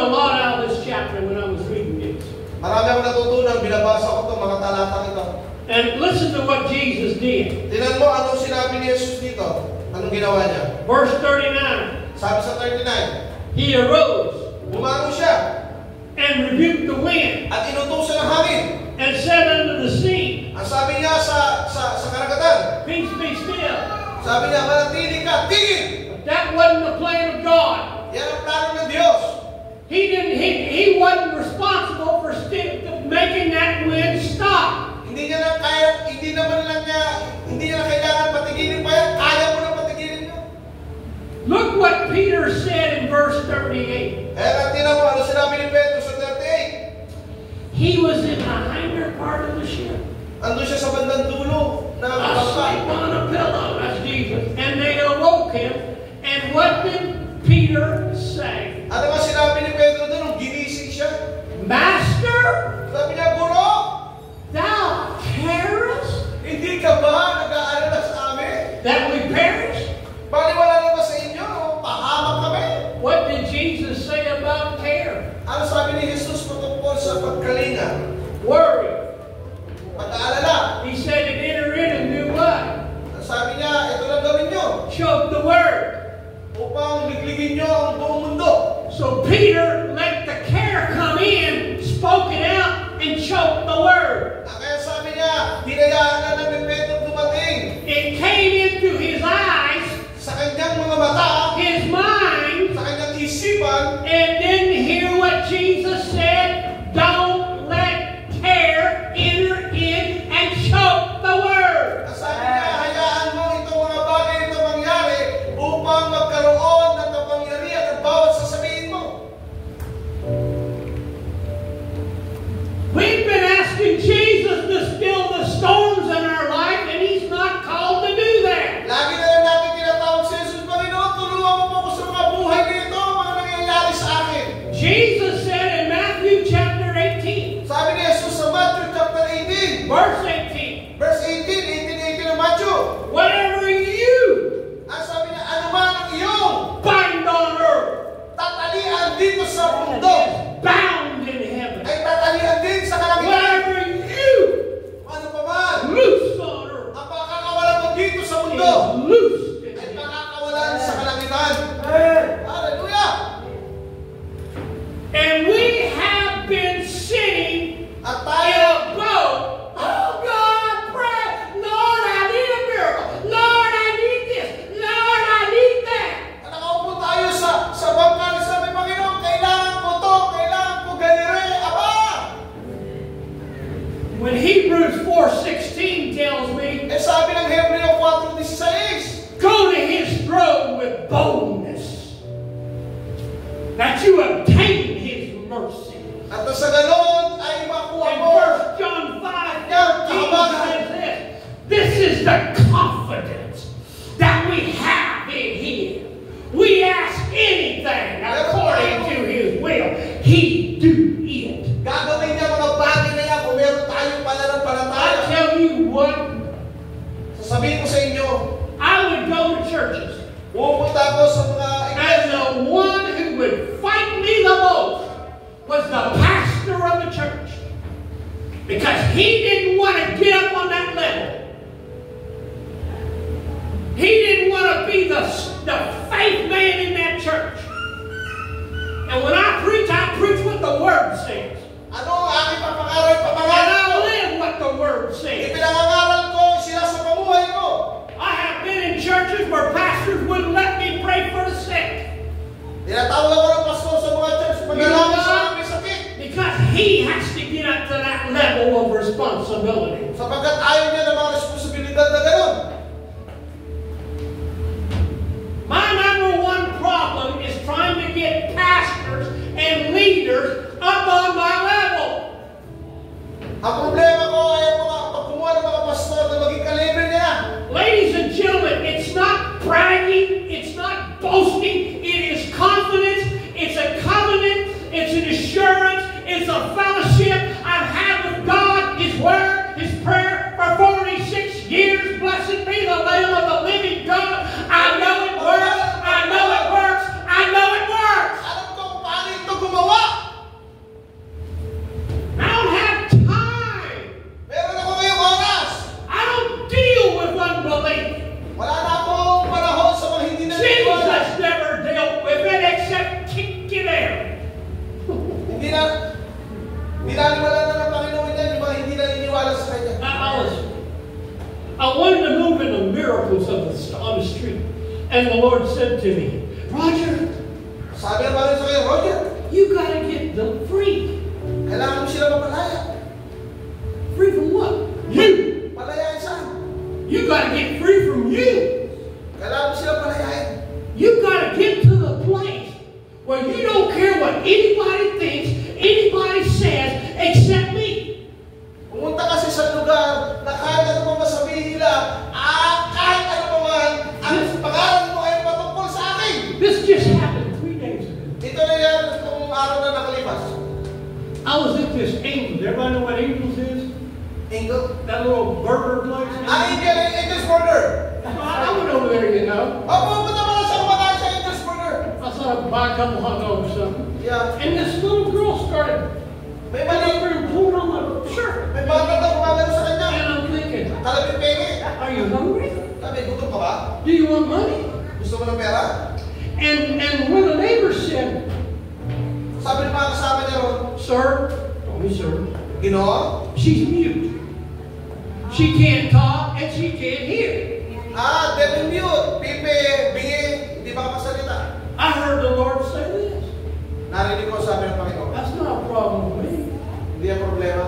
lot out of this chapter when I was reading this. Marami akong natutunan, binabasa ko itong mga talatang ito. And listen to what Jesus did. Tingnan mo anong sinabi ni Jesus dito. Anong ginawa niya? Verse 39. Sabi sa 39, He arose bumangon siya and rebuked the wind at inutusan ng hangin. and said unto the sea, Ang sabi niya sa karagatan, Peace be still. sabi niya, manatili ka, tigil! But that wasn't the plan of God. Yan ang plano ng Diyos. He wasn't responsible for making that wind stop. Hindi niya na kailangan patigilin pa yan. Kaya mo na patigilin niyo. Look what Peter said in verse 38. Kaya tingnan mo, ano sinabi ni Pedro sa 38? He was in the hinder part of the ship, Andun siya sa bandang dulo ng asleep bangka. on a pillow. That's Jesus. And they awoke him. And what did Peter say? Ano nga sinabi ni Pedro doon nung ginising siya? Master, Sabi niya, Guro, thou carest hindi ka ba nag-aalala sa amin? that we perish? Baliwala na ba sa inyo? Pahamak kami. What did Jesus say about care? Ano sabi ni Jesus patungkol sa pagkalinga? Worry. Pag-aalala. He said to enter in and do what? Sabi niya, ito lang gawin niyo Choke the word. upang ligligin niyo ang buong mundo. So Peter let the care come in, spoke it out, and choked the word. Kaya sabi niya, dinayaan na ng Pedro dumating It came into his eyes, sa kanyang mga mata, his mind, sa kanyang isipan, and didn't hear what Jesus said. Don't let care enter in and choke the word. sabi niya, hayaan mo itong mga bagay ito mangyari upang magkaroon ng kapangyarihan ng bawat sasabihin mo. We've been asking Jesus to still the storms in our life, and He's not called to do that. Lagi na lang natin tinatawag si Jesus, Panginoon, tulungan mo po ako sa mga buhay nito, mga nangyayari sa akin. Jesus said in Matthew chapter 18, Sabi ni Jesus sa Matthew chapter 18, verse 18, verse 18 ng Matthew. whatever you Ang sabi niya, ano man ang iyong bind on earth tatalian dito sa mundo, bound in heaven. ay tatalian din sa kalangitan. Whatever you Ano pa man, loose on earth ang makakawalan mo dito sa is mundo, loosed in ay heaven. makakawalan sa kalangitan. Hallelujah! And we have been sitting At in tayo, a boat. Oh God, pray. Lord, I need a miracle. Lord, I need this. Lord, I need that. nakaupo tayo sa bangka na sabi, Panginoon, kailangan ko to, kailangan ko ganire, aba! When Hebrews 4:16 tells me, Sabi ng Hebreo 4:16, go to His throne with boldness, that you obtain His mercy. at sa ganon ay makuha And mo. 1 John 5:13 says this. This is the confidence that we have in Him. We ask anything according to His will. He do it. Gagawin niya mga bagay na yan kung meron tayong I pananampalataya. tell you what, Sasabihin ko sa inyo, I would go to churches, pupunta ako sa mga and the one who would fight me the most was the pastor of the church. Because he didn't want to get up on that level. He didn't want to be the faith man in that church. And when I preach what the Word says. ano ang aking papangaral, And papangaral I ko. live what the Word says. Ipinangangaral ko sila sa pamuhay ko. I have been in churches where pastors wouldn't let me pray for the sick. Tinatawag ako ng pastor sa mga church, paglalaki sa mga may sakit. Because he has to get up to that level of responsibility. Sapagkat ayaw niya ng mga responsibilidad na gano'n. My number one problem is trying to get pastors and leaders up on my level. Ang problema ko ay ang mga pagkumuha ng mga pastor na maging kalibre niya. Ladies and gentlemen, it's not bragging, it's not boasting, it is confidence, it's a covenant, it's an assurance, it's a fellowship I've had with God, His Word, His prayer for 46 years. Blessed be the Lamb of the living God. I know it works, I know it works, I know it works. Alam ko kung paano ito gumawa. I don't have time miracles on the street. And the Lord said to me, Roger, Sabi ng Panginoon sa kanya, Roger, you got to get them free. kailangan mo sila mapalaya. Free from what? You. Palayain saan? You got to get free from you. Kailangan mo sila palayain. You got to get to the place where you don't care what anybody thinks, anybody says, except me. Pumunta kasi sa lugar na kahit ano pa masabihin nila, kahit ano pa man, ang pangalan mo ay patungkol sa akin. This just happened 3 days ago. Ito na yan itong araw na nakalipas. I was at this Angels. Everybody know what Angels is? Angel? That little burger place? Angel's Burger. I went over there, you know. Pumunta mo na sa kumakain sa Angel's Burger. I thought I'd buy a couple hot dogs or something. Yeah. And this little girl started May went mali. over and pulled on my shirt. May bata na kumagano sa kanya. And I'm thinking, Talabing penge. are you hungry? Sabi, gutom ka ba? Do you want money? Gusto mo ng pera? And when the neighbor said, Sabi ng mga kasama niya ron, sir, oh, sir, Ginoo? she's mute. She can't talk and she can't hear. Devil mute. Pipe, bingi, hindi makapasalita. I heard the Lord say this. Narinig ko sabi ng Panginoon. That's not a problem with me. Hindi ang problema.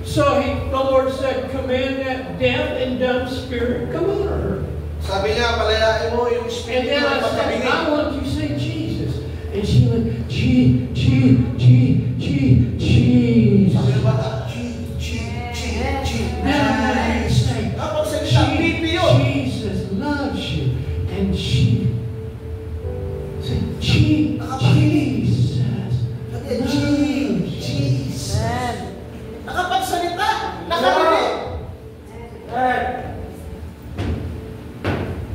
So the Lord said, command that deaf and dumb spirit come out of her. Sabi niya, palayain mo yung And espiritu then ng I said, pagkabingi. I want you to say Jesus. And she went, Jesus. Sabi ng bata, Now say, Kapag salita, pipi yun. Jesus loves you. And she said, Jesus loves you. Jesus. Nakapagsalita. Nakarinig.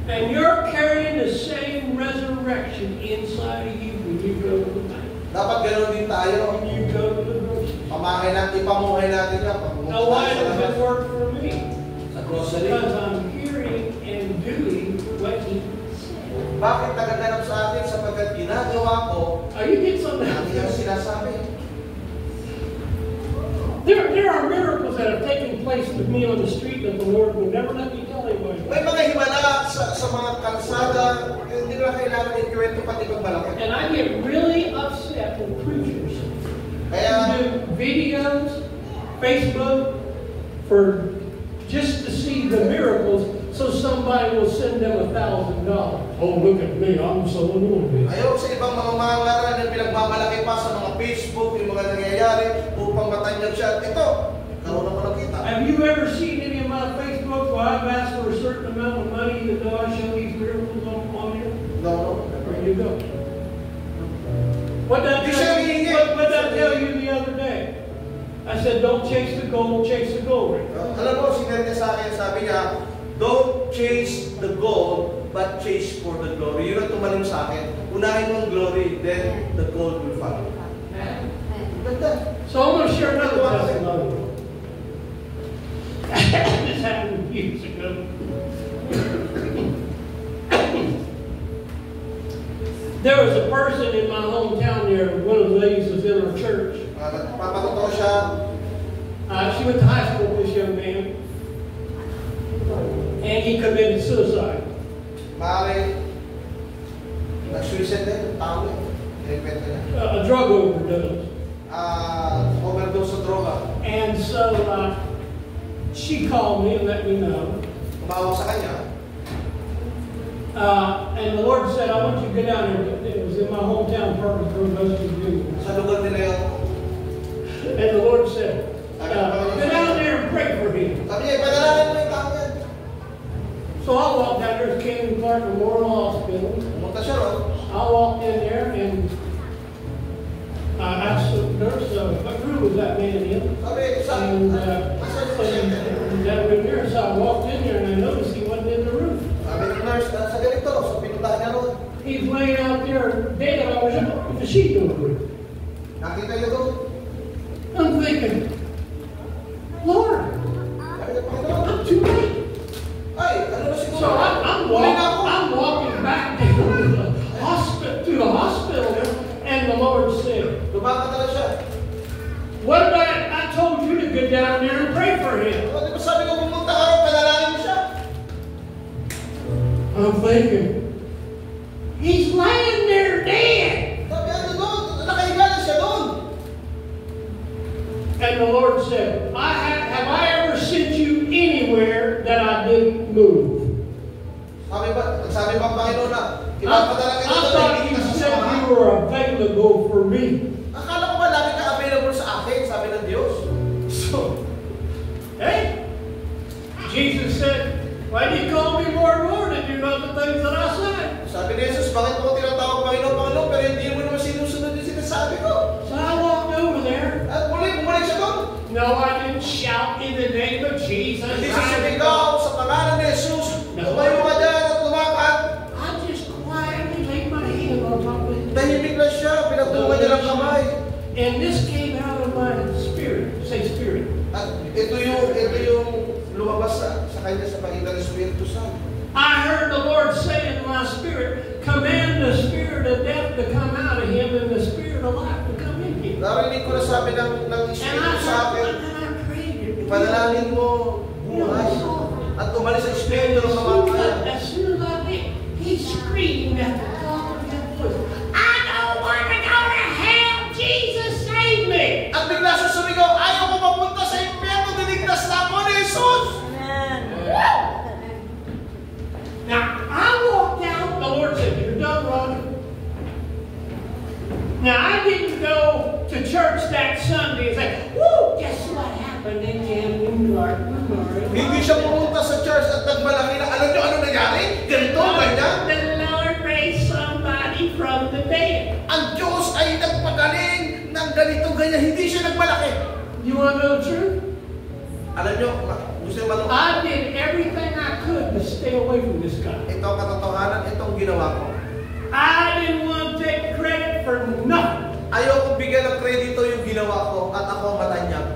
And you're carrying the same resurrection inside of you when you go to the bank. Dapat ganoon din tayo. When you go to the grocery store. Pamahay natin, ipamuhay natin yan. Pag pumunta Now why tayo sa does labas. it work for me? Sa grocery. Because I'm hearing and doing what he said. Bakit nagaganap sa atin sapagkat ginagawa ko You get something. ang iyong sinasabi? There are miracles that have taken place with me on the street that the Lord will never let me tell anybody May about. mga himala sa mga kalsada, hindi na kailangan ikwento pati pag malaki. And I get really upset with preachers Kaya, who do videos, Facebook, for just to see the miracles, so somebody will send them $1,000. Oh, look at me, I'm so anointed. ayaw sa ibang mga mangaral na pinagmamalaki pa sa mga Facebook, yung mga nangyayari, upang matanyag siya. Ito, karoon ako nakita. Have you ever seen any of my Facebook where I've asked for a certain amount of money even though I show these miracles on here? No. There you go. What did I tell you the other day? I said, don't chase the gold, chase the gold ring. Alam mo, sinabi niya sa akin, sabi niya, don't chase the gold, but chase for the glory. Yun ang tumalim sa akin. Unahin mo ang glory, then the gold will follow. Ganda. So I'm going to share another testimony. This happened years ago. There was a person in my hometown there, one of the ladies was in our church. Papatotoo siya. She went to high school with this young man. And he committed suicide. Maaari, nag-suicide din, tao eh. Repent niya. A drug overdose. Overdose sa droga. And so she called me and let me know. Tumawag sa kanya. And the Lord said, I want you to go down there. It was in my hometown, Purpose Grove, West Virginia. Sa lugar nila yun. And the Lord said, go down there and pray for him. Sabi niya, ipanalangin mo yung tao yan. So I walked down there to Canyon Park Memorial Hospital. Pumunta siya ron. I walked in there and I asked the nurse, what room was that man in? Sabi, And that was there. So I walked in there and I noticed he wasn't in the room. sabi ng nurse, sa ganito, so pinuntahan niya ron. He's laying out there dead with the sheet over him. Nakita niyo doon. I'm thinking, Lord, Sabi niya, Panginoon, I'm too late. ay, ano na siguro? So I'm walking back to the hospital, and the Lord said, Lumakad na siya. what about I told you to go down there and pray for him. Di ba sabi ko, pumunta ka ron, panalangin mo siya. I'm thinking, he's laying there dead. Sabi, ano doon? Nakahiga na siya doon. And the Lord said, have I ever sent you anywhere that I didn't move? Sabi ba Panginoon na, I thought you said you were available for me. Akala ko ba lagi ka available sa akin, sabi ng Diyos? So, hey, Jesus said, why do you call me Lord, Lord, and do not the things that I say? Sabi ni Jesus, bakit mo ko tinatawag Panginoon, Panginoon, pero hindi mo naman sinusunod yung sinasabi ko? So I walked over there. At bumalik siya doon. No, I didn't shout in the name of Jesus. Hindi sisigaw sa pangalan ni Jesus. Tumayo ka dyan at lumakad. I just quietly laid my hand on top of his head. Tahimik lang siya, pinagtungan niya ng kamay. And this came out of my spirit. Say spirit. At ito yung lumabas sa kanya sa pagitan ng Espiritu Santo. I heard the Lord say in my spirit, command the spirit of death to come out of him and the spirit of life to come in him. Narinig ko na sabi ng Espiritu sa akin, ipanalangin mo buhay at umalis ang Espiritu ng kamatayan. As soon as I did, he screamed at the top of his voice, I don't want to go to hell, Jesus save me! At bigla siya sumigaw, ayaw ko mapunta sa impyerno, diligtas na ako ni Jesus! Now, I walked out, the Lord said, you're done, Roger. Now, I didn't go to church that Sunday and say, woo, guess what happened in Camden Park Memorial? Hindi siya pumunta sa church at nagmalaki na, alam niyo ano nangyari? Ganito, ganyan. The Lord raised somebody from the dead. Ang Diyos ay nagpagaling ng ganito, ganyan. Hindi siya nagmalaki. You want to know the truth? Alam niyo, gusto niyo malungkot. I did everything I could to stay away from this guy. Ito ang katotohanan, itong ginawa ko. I didn't want to take credit for nothing. Ayoko bigyan ng kredito yung ginawa ko at ako matanyag.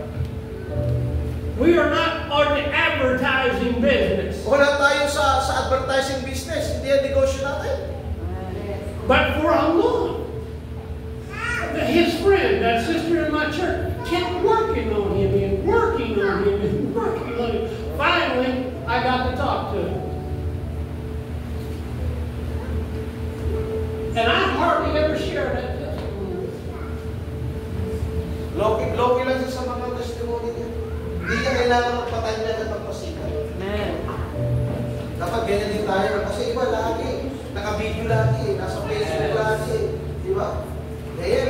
We are not on the advertising business. Wala tayo sa advertising business. Hindi ang negosyo natin. But for a long, his friend, that sister in my church, kept working on him and working on him and working on him. Finally, I got to talk to him. And I hardly ever share that testimony. Loki lang siya sa mga testimony niya. Hindi niya kailangan magpatanyag at magpasikat. Dapat ganyan din tayo. Kasi iba lagi. Naka-video lagi. Nasa Facebook lagi. Di ba? Kaya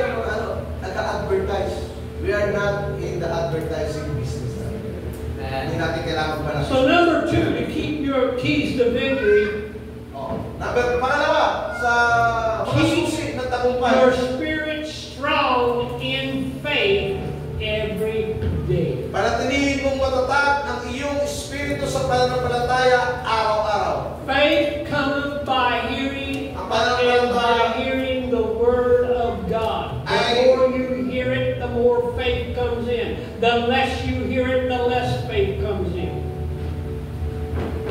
nag-advertise. We are not in the advertising business. Hindi natin kailangan pala. So number 2, to keep your keys to victory, Pangalawa, sa mga susi ng tagumpay. your spirit strong in faith every day. Panatilihin mong matatag ang iyong espiritu sa pananampalataya araw-araw. Faith cometh by hearing, Ang and pananampalataya by hearing the word of God. The more you hear it, the more faith comes in. The less you hear it, the less faith comes in.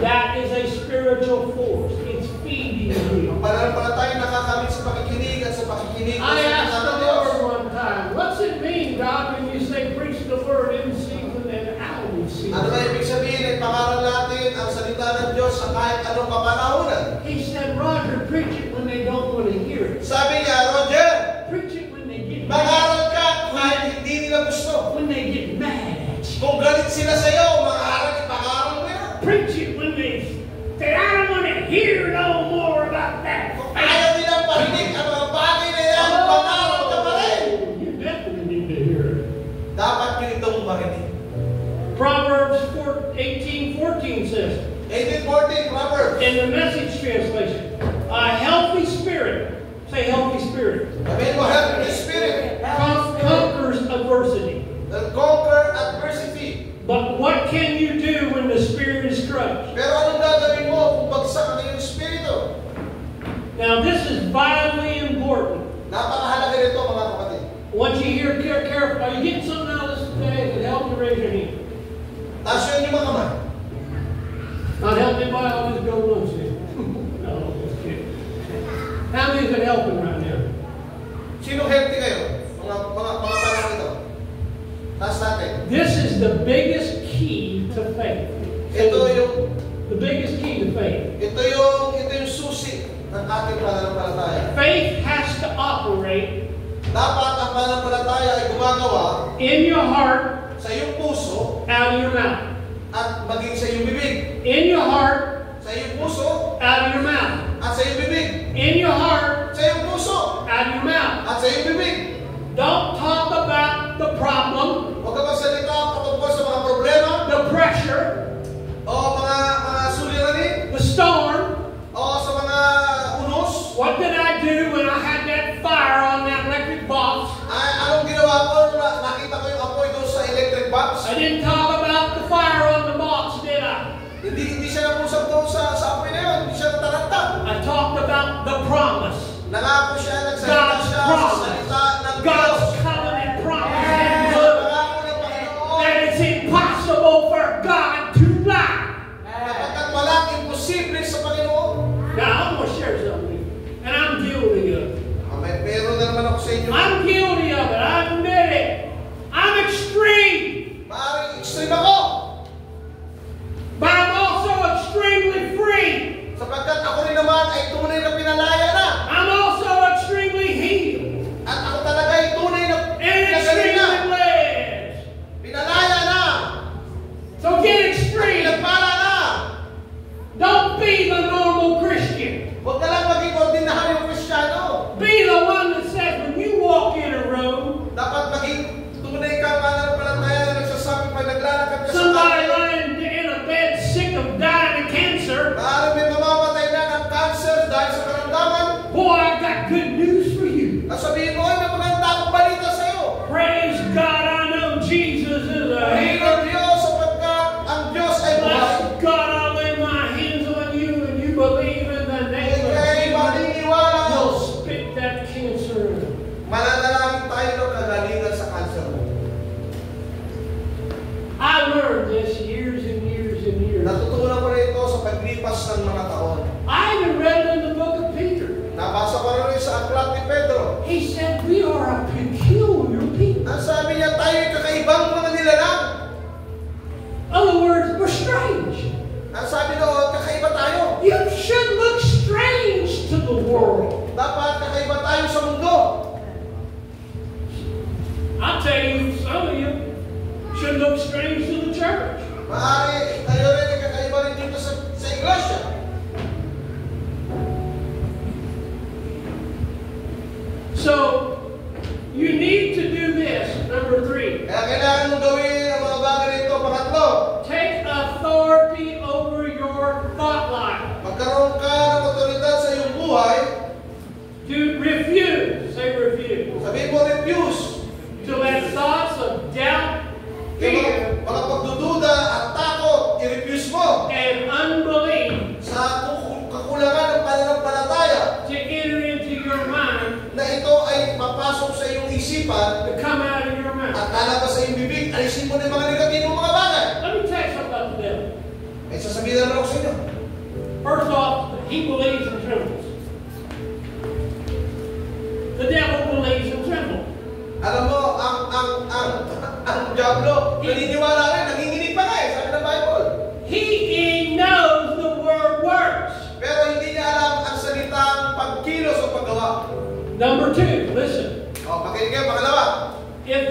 That is a spiritual force. It's feeding you. ang pananampalataya nakakamit sa pakikinig at sa pakikinig I sa asked salita the ng Diyos. Lord one time, what's it mean, God, when you say preach the word in season and out of season? Ano na ibig sabihin? Ay pangaral natin ang salita ng Diyos sa kahit anong kapanahunan. He said, Roger, preach it when they don't want to hear it. Sabi niya, Roger, Preach it when they get mag-aral mad. ka kahit hindi nila gusto. When they get mad at you. Kung galit sila sa iyo, mag-aral mo yan. Preach it when they say, I don't want to hear no more about that. Kung ayaw nilang parinig ang mga bagay na yan, mag-aral ka pa rin. You definitely need to hear it. Dapat yun itong marinig. Proverbs 18:14 says, 18:14, Proverbs. in the Message translation, a healthy spirit, say healthy spirit, Sabihin mo, help in the spirit. conquers adversity. That conquer adversity. But what can you do when the spirit is crushed? Pero anong gagawin mo kung bagsak ang iyong espiritu? Now this is vitally important. Napakahalaga nito, mga kapatid. Once you hear careful, are you getting something out of this today that help you raise your hand? Taas yun yung mga kamay. Not helping anybody, I'll just go lunch then. No, just kidding. How many is it helping right now? Sino healthy kayo? Mga panahon ito. Taas natin. This is the biggest key to faith. Ito yung The biggest key to faith. ito yung ng ating pananampalataya. Faith has to operate Dapat ang pananampalataya ay gumagawa in your heart, sa iyong puso out of your mouth. at maging sa iyong bibig. In your heart, Sa iyong puso out of your mouth. at sa iyong bibig. In your heart, Sa iyong puso out of your mouth. at sa iyong bibig. Don't talk about the problem, Huwag ka magsalita patungkol sa mga problema the pressure, o mga suliranin the storm. o sa mga unos. What did I do when I had that fire on that electric box? Anong ginawa ko? Nakita ko yung apoy doon sa electric box. I didn't talk about the fire on the box, did I? Hindi siya nag-usap doon sa apoy na yun. Hindi siya nataranta. I talked about the promise. Nangako siya, nagsalita God's siya sa promise. salita ng Diyos. God's covenant promise. And look, Nangako ng Panginoon. that it's impossible for God to lie. Kapagkat walang imposible sa Panginoon. Now, I'm going to share something. And I'm guilty of it. Meron na naman ako sa inyo. I'm guilty of it. I admit it. I'm extreme. Maaaring extreme ako. But I'm also extremely free. Sapagkat ako rin naman ay tunay na pinalaya na. I'm also extremely healed. At ako talaga ay tunay na And pinagaling na. extremely blessed. Pinalaya na. So get extreme. Pinagpala na. Don't be the normal Christian. Huwag ka lang maging ordinaryong Kristiyano. Be the one that says when you walk in a room, Dapat maging tunay ka pananampalataya na nagsasabi pag naglalakad ka sa somebody kanto. lying in a bed sick of dying of cancer, Maaaring may mamamatay na ng cancer dahil sa karamdaman. boy, I got good news for you. At sabihin mo, ay may maganda akong balita sa iyo. Praise God, I know Jesus is a Pahingin healer. ang Diyos sapagkat ang Diyos ay buhay. Bless God, I'll lay my hands on you and you believe in the name of Ika'y Jesus. maniniwala. You'll spit that cancer. Mananalangin tayo ng kagalingan sa cancer mo. I learned this years and years and years. Natutunan ko na ito sa paglipas ng mga taon. I even read it in the book of Peter. Nabasa ko rin sa aklat ni Pedro. He said, we are a peculiar people. Ang sabi niya, tayo ay kakaibang mga nilalang. In other words, we're strange. Ang sabi doon, kakaiba tayo. You should look strange to the world. Dapat kakaiba tayo sa mundo. I'll tell you, some of you should look strange to the church. Maaari tayo rin ay kakaiba rin dito sa iglesia. So, you need to do this, number 3. Kaya kailangan mong gawin ang mga bagay nito. Pangatlo, Take authority over your thought life. magkaroon ka ng otoridad sa iyong buhay. To refuse, say refuse, Sabihin mo, refuse. to let thoughts of doubt, fear, Mga pagdududa at takot, i-refuse mo. and unbelief Sa kakulangan ng pananampalataya to enter into your mind, na ito ay papasok sa iyong isipan to come out of your mouth. at lalabas sa iyong bibig, alisin mo na yung mga negatibong mga bagay. Let me tell you something about the devil. May sasabihin naman ako sa inyo. First off, he believes and trembles. The devil believes and trembles. Alam mo, ang Diablo, naniniwala rin, nanginginig pa nga eh, sabi ng Bible. He knows the word works. Pero hindi niya alam ang salitang pagkilos o paggawa. Number 2, listen. O, makinig kayo, pangalawa. If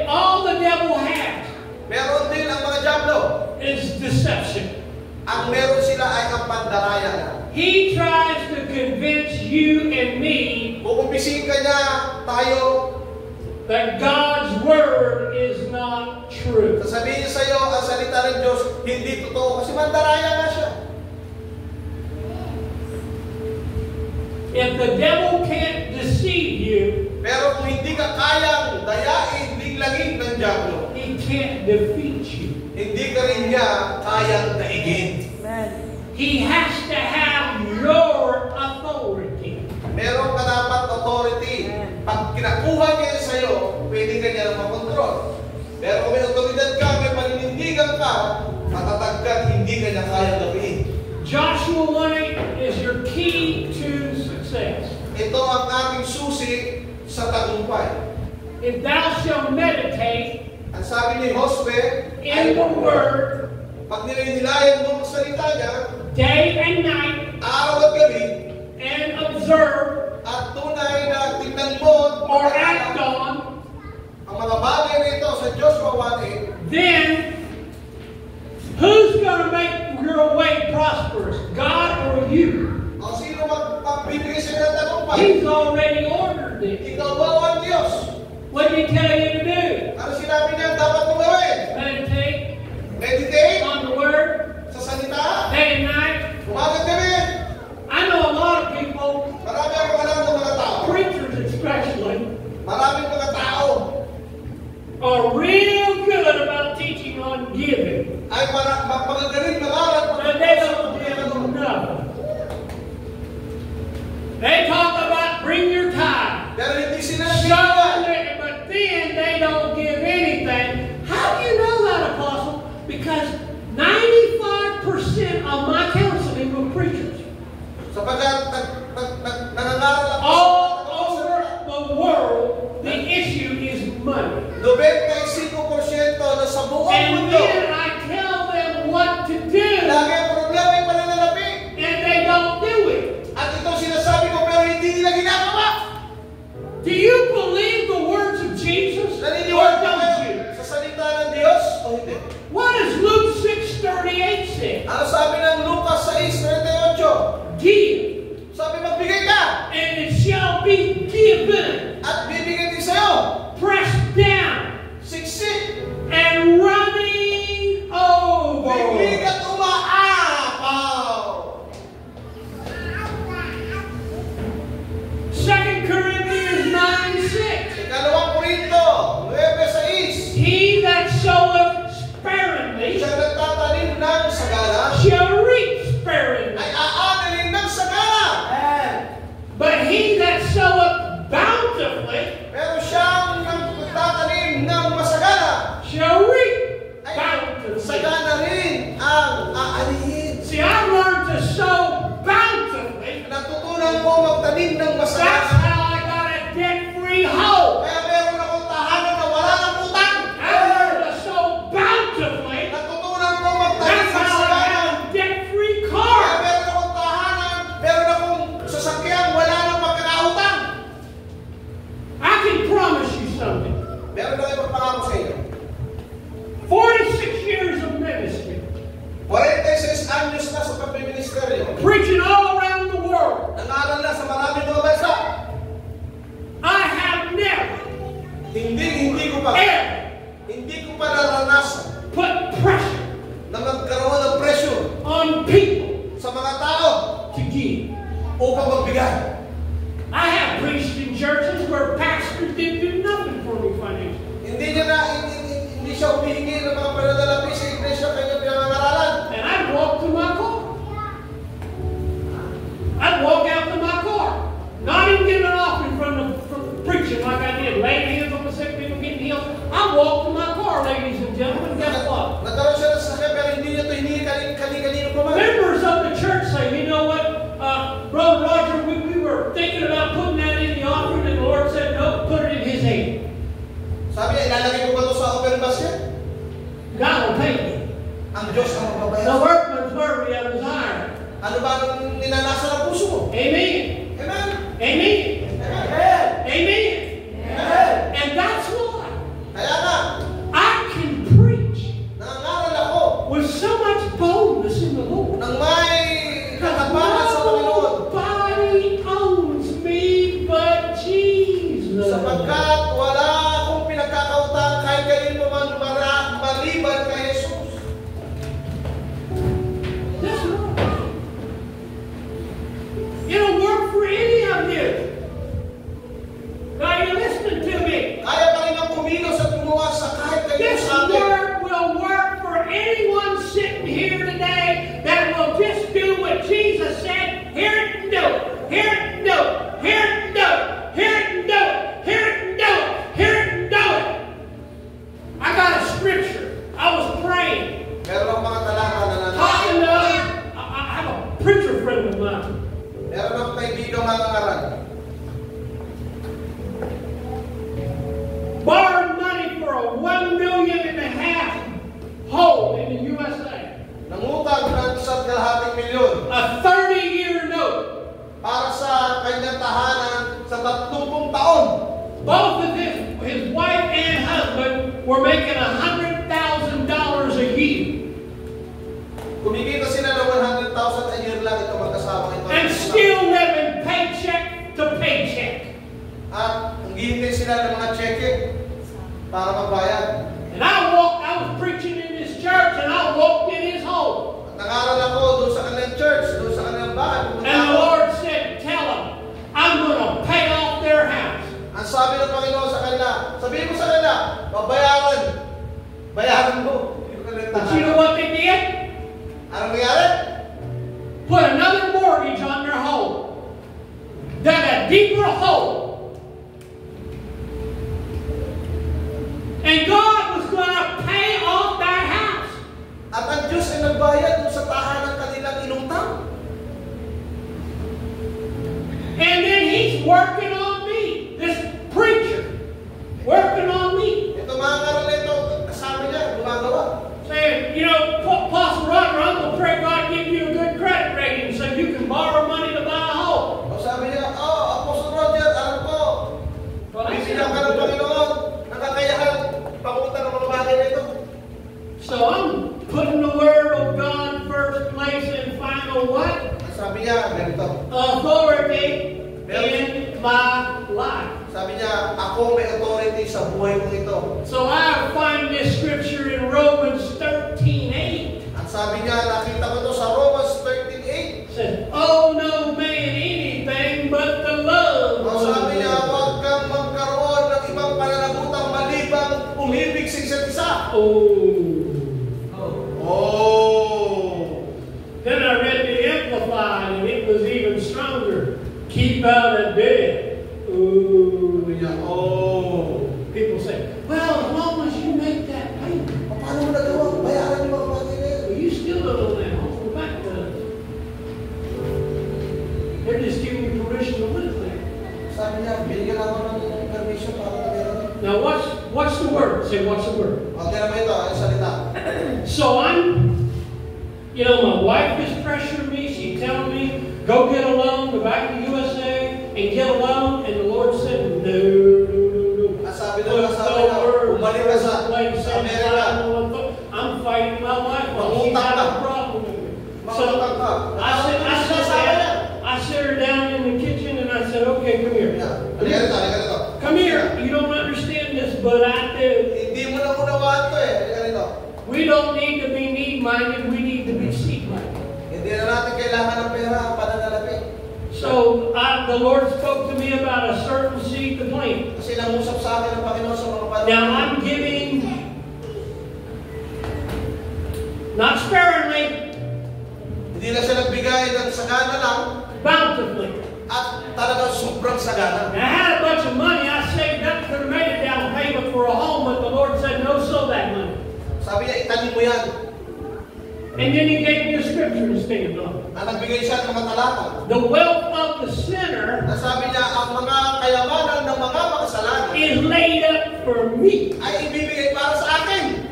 all the devil has Meron din ang mga Diablo. is deception. Ang meron sila ay ang pandaraya na. He tries to convince you and me Kukumpisin ka niya, tayo, that God's word is not true. sasabihin niya sa iyo, ang salita ng Diyos, hindi totoo. Kasi mandaraya nga siya. If the devil can't deceive you, Pero kung hindi ka kayang dayain, biglangin ng Diablo, he can't defeat you. hindi ka rin niya kayang daigin. He has to have your authority. Meron ka dapat authority. Pag kinakuha niya sa iyo, pwede ka niya makontrol. Pero kung may otoridad ka, may paninindigan ka, matatag ka, hindi ka niya kayang gawin. Joshua 1:8 is your key to success. Ito ang ating susi sa tagumpay. If thou shalt meditate Ang sabi ni Josue, in the word pag nilay-nilayan mo ang salita niya, day and night, araw at gabi, and observe at tunay na tingnan mo or act on, ang mga bagay nito sa Joshua 1:8, then who's going to make your way prosperous? God or you? ang sino magbibigay sa ng tagumpay? He's already ordered it. Ikaw ba o ang Diyos? What did he tell you to do? Ano sinabi niya dapat mong gawin? Meditate Meditate on the Word sa salita, day and night. umagat gabi. I know a lot of people, Marami akong alam ng mga tao. preachers especially, Maraming mga tao are real good about teaching on giving. ay magagaling mag-aral But they don't give nothing. They talk about bring your tithe. pero hindi sila So, nagbibigan. but then they don't give anything. How do you know that, Apostle? Because 95% of my counseling were preachers. Sapagkat nangangaral ako All over the world, the issue is money. 95% na sa buong And mundo. then I tell them what to do, Lagi ang problema ay pananalapi. and they don't do it. At ito sinasabi ko pero hindi nila ginagawa. Do you believe the words of Jesus? Or Naniniwala ka don't kayo you? sa salita ng Diyos o hindi? What does Luke 6:38 say? Ano sabi ng Lucas 6:38? Give, Sabi magbigay ka and it shall be given. at bibigyan din sa'yo. Pressed down Siksik, and running over. biglig at umaapaw. 2 Corinthians 9:6. Ikalawang Korinto 9:6. He that soweth sparingly Siya nagtatanim ng sagana shall reap sparingly. ay aanalin ng sagana. But he that soweth bountifully Pero siyang nagtatanim ng masagana shall reap ay bountifully. sagana rin ang aanihin. See, I learned to sow bountifully. Natutunan ko magtanim ng That's masagana. how I got a debt-free home. Kaya meron akong tahanan na wala ng utang. I learned to sow bountifully. Natutunan ko magtanim That's ng how I sagana. have a debt-free Kaya car. meron akong tahanan, meron akong sasakyan, wala ng pagkakautang. I can promise you something. Meron na kayo magpangako sa inyo. 46 years of ministry, 46 anyos na sa pagpiministeryo. preaching all around the world. Nangaral na sa maraming mga bansa. I have never, Hindi ko pa naranasan put pressure na magkaroon ng pressure on people sa mga tao to give. upang magbigay. I have preached in churches where pastors didn't do nothing for me financially. Hindi siya humihingi ng mga pananalapi sa iglesia kanyang pinangangaralan. And I'd walk to my car. I'd walk out to my car. Not even get an offering from the preaching like I did, laying hands on the sick people, getting healed. I walk to my car, ladies and gentlemen. Guess what? Nagkaroon siya ng sasakyan pero hindi niya ito hiningi kanino pa man. Members of the church say, you know what, Brother Roger, we were thinking about putting that in the offering, and the Lord said, no, put it in His hand. Sabi niya, ilalagay ko ba ito sa offering basket? God will pay me. Ang Diyos ang The magbabayad. workman's worthy of his iron. Ano ba ang ninanasa ng puso mo? Amen. Amen. Amen. Amen. Amen. Amen. And that's why Kaya nga, I can preach nangangaral ako with so much boldness in the Lord. ng may katapangan sa Panginoon. Nobody owns me but Jesus. Sapagkat wala akong pinagkakautang kahit kanino man maliban kay Jesus. That's right. It'll work for any of you. Are you listening to me? Kaya pa rin ang kumilos at gumawa sa kahit kanino This sa atin. word will work for anyone sitting here today that will just do what Jesus said. Hear it and do it. Hear it and do it. Hear it and do it. Hear it and do it. Hear it and do it. Hear it and do it. I got a scripture. I was praying. Meron ang mga talata na Talking to nananasa. I have a preacher friend of mine. Meron ang kaibigang nangangaral. Borrowed money for a $1.5 million home in the USA. Nangutang ng 1.5 milyon A 30-year note. para sa kanyang 30 taon. Both of his wife and husband were making $100,000 a year. Kumikita sila ng 100,000 a year lang ito magkasama ito. And still living paycheck to paycheck. At hinihintay sila ng mga cheque para magbayad. And I was preaching in this church and I walked in his home. At nag-aral ako doon sa kanilang church, doon sa kanilang bahay. And the Lord said, tell them, I'm going to pay off their house. Ang sabi ng Panginoon sa kanila, sabihin mo sa kanila, bayaran mo. But you know what they did? Anong nangyari? Put another mortgage on their home. Dug a deeper hole. And God was going to pay off that house. At ang Diyos ay nagbayad doon sa tahanan kanilang inutang. And then He's working on me. This preacher working on me. Ito mga karoon na ito, kasama niya, gumagawa. Saying, you know, Apostle Roger, I'm going to pray God give you a good credit rating so you can borrow money to buy a home. O sabi niya, Apostle Roger, alam ko, bibigyan ka ng Panginoon, nakakayahan, pangutang ng mga bagay na ito. So I'm putting the Word of God first place and final what? Sabi niya, ganito. Authority in my life. Sabi niya, ako may authority sa buhay kong ito. So I find this scripture in Romans 13:8. At sabi niya, nakita ko ito sa Romans 13:8. It says, "Oh no man anything but the love." O sabi niya, huwag kang magkaroon ng ibang pananagutang malibang umibig sa isa't isa. Then I read the Amplified and it was even stronger. Keep out of debt. People say, well, as long as you make that payment. Paano mo nagawa? Bayaran yung mga bagay na yun. Well, you still don't own that home. The bank does. They're just giving you permission to live there. Sabi niya, binigyan ako ng permission para meron. Now what's the word? Say, what's the word? Okay naman ito, ang salita. So you know, my wife is pressuring me. She's telling me, go get a loan, go back to the USA and get a loan. And the Lord said, no. Sabi niya, umalik ka sa Amerika. I'm fighting my wife. She's not a problem with me. So I sit her down in the kitchen and I said, okay, come here. Come here. You don't understand this, but I do. Hindi mo na unawaan to eh. We don't need to be need-minded. We need to be seed-minded. Hindi na natin kailangan ng pera ang pananalapi. So the Lord spoke to me about a certain seed to plant. Kasi nangusap sa akin ng Panginoon sa mga panahon. Now I'm giving not sparingly. Hindi na siya nagbigay ng sagana lang. Bountifully. At talagang sobrang sagana. Now, I had a bunch of money. I saved up, could have made a down payment for a home, but the Lord said, no, sow that money. Sabi niya, itanim mo yan. And then He gave me a scripture to stand on. Na nagbigay siya ng mga talata. The wealth of the sinner Nasabi niya, ang mga kayamanan ng mga makasalanan is laid up for me. ay ibibigay para sa akin.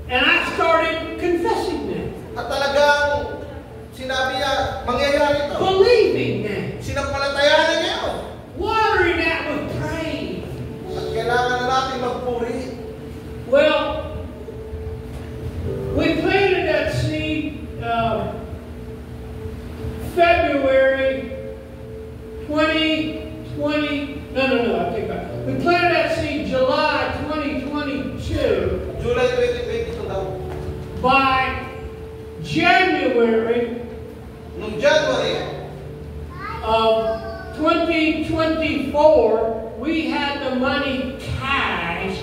And I started confessing that. At talagang sinabi niya, mangyayari ito. Believing that. Sinampalatayanan niya yun. Watering that with praise. At kailangan na natin magpuri. Well, we planted that seed February 2020. No, I take back. We planted that seed July 2022. July 2022 daw. By January Noong January of 2024, we had the money cash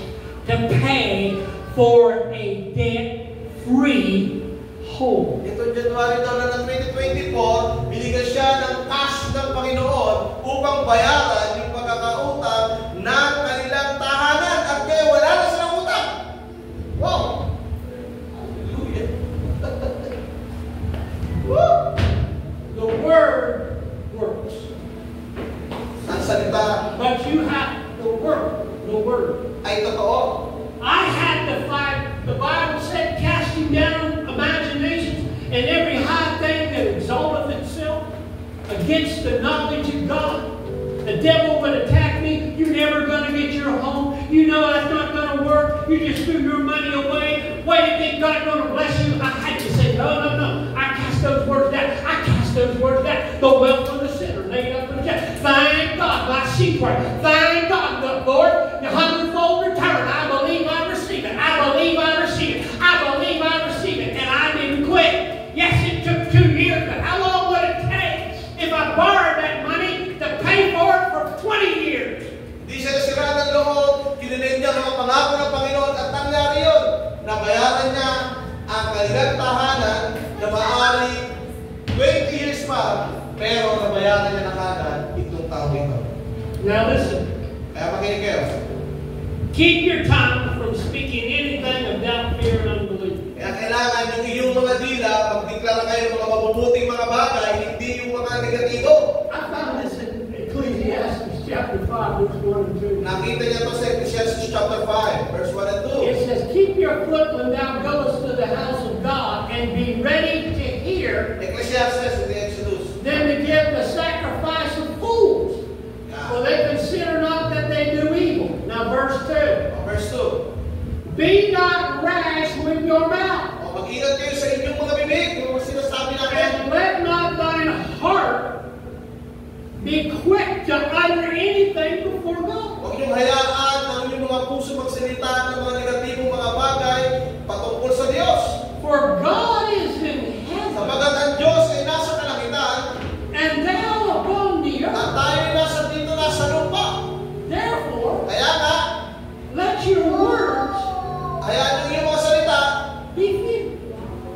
to pay for a debt-free home. Ito January daw na ng 2024, binigyan siya ng cash ng Panginoon upang bayaran yung pagkakautang ng kanilang tahanan at kaya wala na silang utang. Wow! Hallelujah! Woo! The word works. Ang salita But you have to work the word. ay totoo. I had to fight. The Bible said, casting down imaginations and every high thing that exalteth itself against the knowledge of God, that devil would attack me. You're never going to get your home. You know that's not going to work. You just threw your money away. Why do you think God's going to bless you? I had to say, no. I cast those words down. The wealth of the sinner laid up in the chest. Thank God, my seed prayer. Thank God, the Lord, the hundredfold return. I believe I receive it. I believe I receive it. And I didn't quit. Yes, it took 2 years, but how long would it take if I borrowed that money to pay for it for 20 years? Di siya nasira ng loob, kinilin niya mga pangako ng Panginoon at nangyari yun. Nabayaran niya ang kanilang tahanan na maaari 20 years pa, pero nabayaran niya na kagad itong taong ito. Now listen. Kaya makinig kayo. Keep your tongue from speaking anything of doubt, fear, and unbelief. Kaya kailangan yung iyong mga dila, magdeklara kayo ng mga mabubuting mga bagay, hindi yung mga negatibo. I found this in Ecclesiastes chapter 5, verse 1 and 2. Nakita niya to sa Ecclesiastes chapter 5, verse 1 and 2. It says, keep your foot when thou goest to the house of God, and be ready to hear, Ecclesiastes in the Exodus. then to give the sacrifice of fools. For they consider not that they do evil. Now verse 2. Verse 2. Be not rash with your mouth. Mag-ingat kayo sa inyong mga bibig kung sinasabi natin. And let not thine heart be quick to utter anything before God. Huwag niyong hayaan ang inyong mga puso magsalita ng mga negatibong mga bagay patungkol sa Diyos. For God is in heaven, Sabagat ang Diyos ay nasa kalangitan, and thou upon the at earth. tayo ay nasa lupa. Therefore, Kaya nga, let your words hayaan yung iyong mga salita, be few.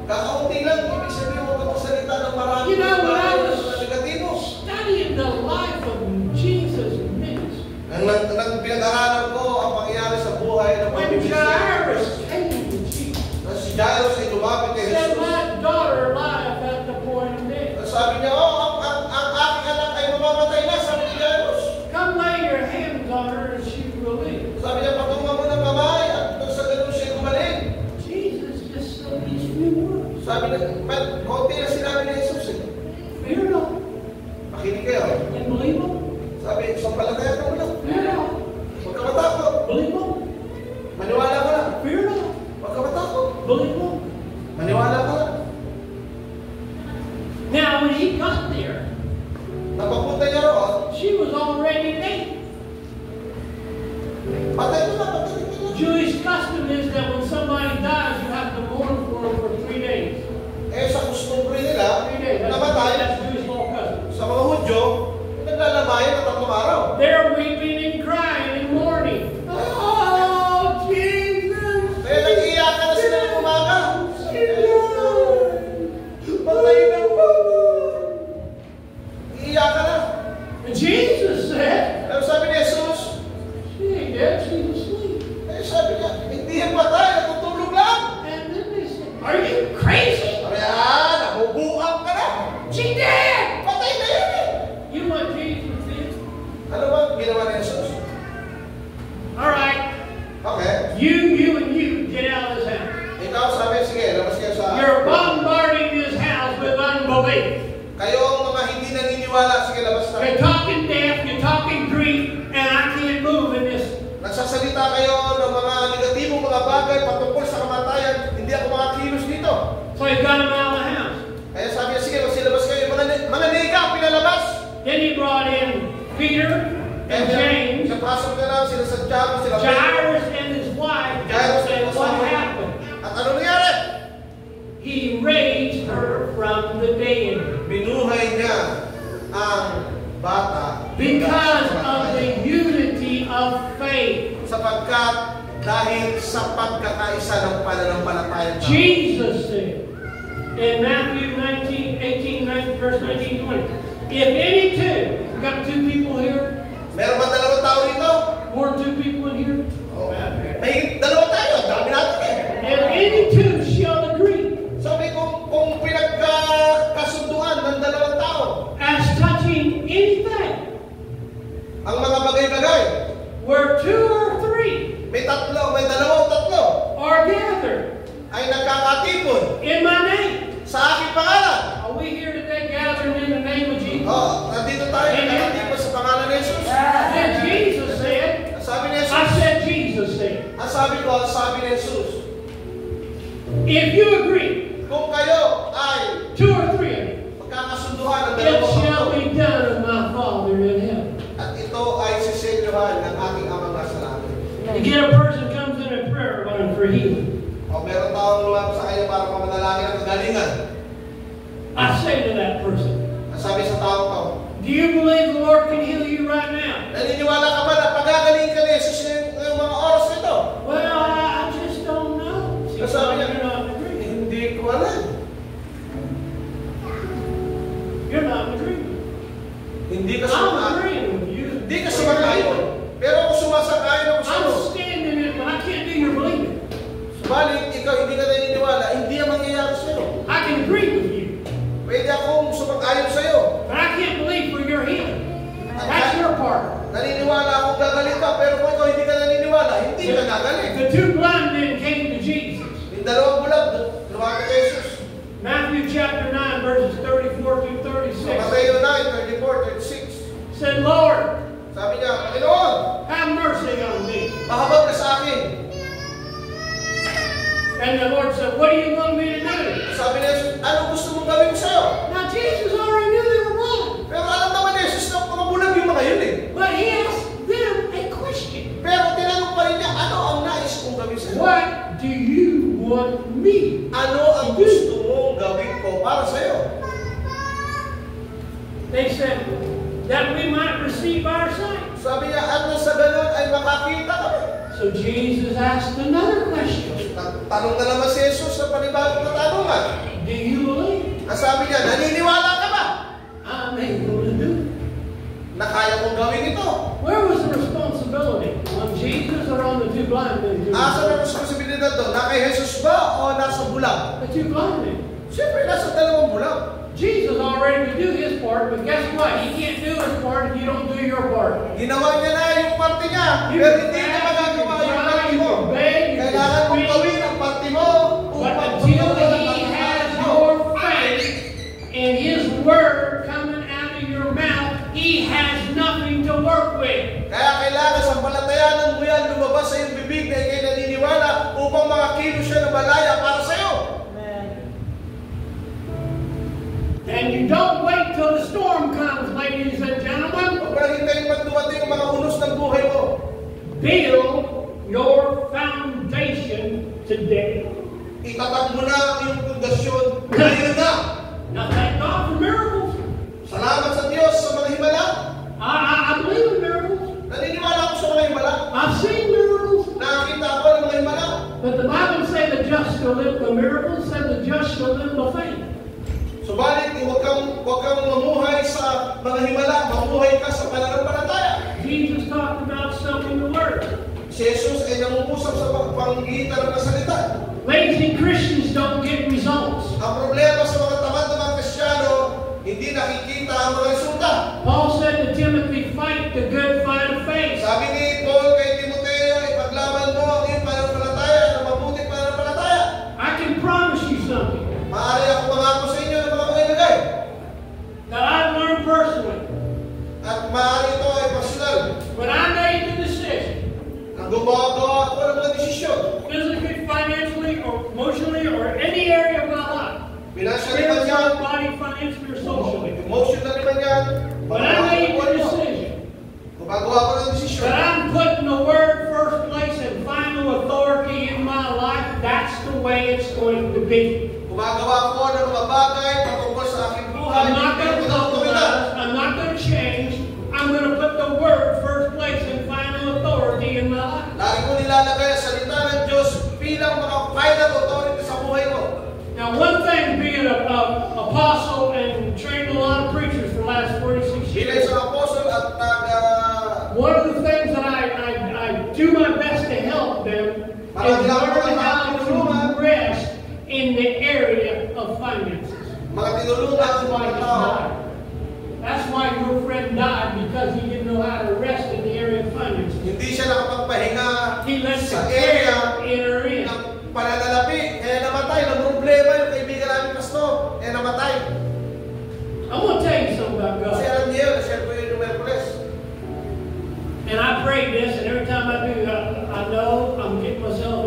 kakaunti lang, ibig sabihin mo magsalita ng marami You know, when I was na negatibo. studying the life of Jesus' ministry, Nang pinag-aralan ko ang pangyayari sa buhay ng when Jairus came to Jesus, si Jairus ay lumapit kay said, Jesus. my daughter lieth at the point of death. Sabi niya, ang aking anak ay mamamatay na, sabi ni Jairus. Come lay your hands on her and she will live. Sabi niya, patungan mo ng kamay at sa ganun siya gumaling. Jesus just said these few words. Sabi niya, konti na sinabi ni Jesus. Fear not. Makinig kayo. And believe on. Sabi, sampalatayan mo lang. Fear not. Huwag ka matakot. Believe on. Maniwala ka lang. Fear not. Huwag ka matakot. Believe on. Maniwala ka lang. Now, when he got there, Napapunta niya roon, she was already dead. patay mo na, patay mo na. Jewish custom is that when somebody dies, you have to mourn for them for 3 days. Eh, sa customary nila, 3 days. namatay. That's Jewish law custom. Sa mga Hudyo, naglalamayan na 3 araw. They're weeping and crying and mourning. Oh, Jesus! Kaya nag-iyakan na sila ng umaga. Patay na po. Iiyakan na. And Jesus said, Pero sabi ni Jesus, she ain't dead, she's asleep. eh sabi niya, hindi yan patay, natutulog lang. And then they said, are you crazy? Sabi niya, nabubuang ka na. She dead! Patay na yan eh. You know what Jesus did? Ano ba ginawa ni Jesus? All right, Okay. you and you get out of this house. Ikaw sabi, sige, labas kayo sa... You're bombarding this house with unbelief. Kayo ang mga hindi naniniwala, sige, labas na. You're talking death, you're talking grief, and I can't move in this. Nagsasalita kayo ng mga negatibong mga bagay patungkol sa kamatayan, hindi ako makakilos dito. So he got him out of the house. Kaya sabi niya, sige, magsilabas kayo. Mga nega, pinalabas. Then he brought in Peter and James, Sa pasok na lang, sila Santiago, sila Jairus and his wife, Jairus and and what his wife. happened? At ano nangyari? He raised her from the dead Binuhay niya ang bata. because of the unity of faith. Sapagkat dahil sa pagkakaisa ng pananampalataya. Jesus said in Matthew 18, verse 19, 20, if any two, we got 2 people here, Meron ba 2 tao rito? more than 2 people in here? Oh, may 2 tayo. Dami natin eh. If any two shall agree Sabi kung pinagkasunduan ng 2 tao, as touching anything, ang mga bagay-bagay, where 2 or 3 may 2 o 3, are gathered ay nagkakatipon in my name. sa aking pangalan. Are we here today gathering in the name of Jesus? Oh, nandito tayo nagkakatipon sa pangalan ni Jesus. Bible, sabi ni Jesus, if you agree, kung kayo ay 2 or 3 of you, magkakasunduhan ng it dalawang shall ito, be done of my Father in heaven. at ito ay sisenyohan ng aking Amang nasa langit. Again, a person comes in a prayer line for healing. O meron taong lumapit sa kanya para pamanalangin ang kagalingan. I say to that person, Ang sabi sa taong to, do you believe the Lord can heal you right now? naniniwala ka ba na pagagaling ka ni Jesus ngayong mga oras nito? Well, I just don't know. See, Sabi niya, you're not in agreement. hindi ko alam. You're not in agreement. Hindi ka I'm sumasang-ayon. agreeing with you. Hindi ka sumasang-ayon. Pero kung sumasang-ayon ako sa'yo, I'm standing in it, but I can't do your believing. subalit ikaw hindi ka naniniwala, hindi ang mangyayari sa'yo. I can agree with you, Pwede akong sumang-ayon sa'yo. but I can't believe for your healing. That's your part. Naniniwala akong gagaling ka, pero kung ikaw hindi ka naniniwala, hindi ka gagaling. The 2 blind men came to Jesus. Yung dalawang bulag, lumapit kay Jesus. Matthew chapter 9, verses 34 through Sa 36. Mateo 9, 34, 36. Said, Lord, Sabi niya, Panginoon, have mercy on me. mahabag ka sa akin. And the Lord said, what do you want me to do? Sabi niya, Jesus, ano gusto mong gawin ko sa'yo? Now Jesus already knew they were blind. Pero alam naman ni Jesus na mga bulag yung mga yun eh. But he asked them a question. Pero tinanong pa rin niya, ano ang nais kong gawin sa'yo? What do you want me? Ano ang gusto mong gawin ko para sa'yo? They said, that we might receive our sight. Sabi niya, at nang sa ganun ay makakita kami. So Jesus asked another question. Tanong na naman si Jesus sa panibagong katanungan. Do you believe Ang sabi niya, naniniwala ka ba I'm able to do it? na kaya kong gawin ito? Where was the responsibility? On Jesus or on the 2 blind men? Asa na responsibilidad doon? Na kay Jesus ba o nasa bulag? The 2 blind men. Siyempre, nasa dalawang bulag. Jesus already would do his part, but guess what? He can't do his part if you don't do your part. Ginawa niya na yung parte niya, You pero can hindi niya fast, magagawa you yung can parte cry, you mo. can beg, you Kailangan can mong scream, gawin ang parte mo but upang until tutunan ang he has pagkakataon mo. your faith in his word coming out of your mouth, he has nothing to work with. Kaya kailangan sampalatayanan mo yan lumabas sa iyong bibig na ikay naniniwala upang makakilo siya ng malaya para sa iyo. And you don't wait till the storm comes, ladies and gentlemen. Huwag mo lang hintayin pag dumating ang mga unos ng buhay mo. Build your foundation today. Itatag mo na ang iyong pundasyon ngayon na. Now thank God for miracles. Salamat sa Diyos sa mga himala. I believe in miracles. Naniniwala ako sa mga himala. I've seen miracles. Nakakita ako ng mga himala. But the Bible says the just shall live by miracles, said the just shall live by faith. Subalit, huwag kang mamuhay sa mga himala, mamuhay ka sa pananampalataya. Jesus talked about something the word. Si Jesus ay nangungusap sa panggitan ng kasalita. Lazy Christians don't get results. Ang problema sa mga tamad na mga Kristiyano, hindi nakikita ang mga resulta. Paul said to Timothy, fight the good fight of faith. Sabi ni Paul kay Timoteo, ipaglaban mo ang iyong pananampalataya na mabuting pananampalataya. I can promise you something Maaari ako mangako sa inyo ng mga bagay that I've learned personally. at maaari ito ay personal. When I made the decision, Nang gumagawa ako ng mga desisyon, physically, financially, or emotionally, or any area of my life, financially man yan, spiritual, body, financially, or socially, emotionally man yan, when I made the decision gumagawa ko ng desisyon. that I'm putting the word first place and final authority in my life, that's the way it's going to be. Gumagawa ko ng mga bagay patungkol sa aking buhay. I'm not going to Hindi ko compromise. I'm not going to change. I'm going to put the word first place and final authority in my life. Lagi ko nilalagay ang salita ng Diyos bilang mga final authority sa buhay ko. Now, one thing being an apostle and trained a lot of preachers for the last 46 Bilang years, isang apostol at one of the things that I do my best to help them is learn how to rest in the area of finances. mga tinulungan That's sa why mga he tao. died. That's why your friend died, because he didn't know how to rest in the area of finances. Hindi siya nakapagpahinga He let the sa care area enter in. ng pananalapi. Kaya namatay. Ng problema yung kaibigan namin pastor. Kaya namatay. I want to tell you something about Kasi God. alam niyo, na-share ko yun yung Merkules. And I pray this, and every time I do, I know I'm getting myself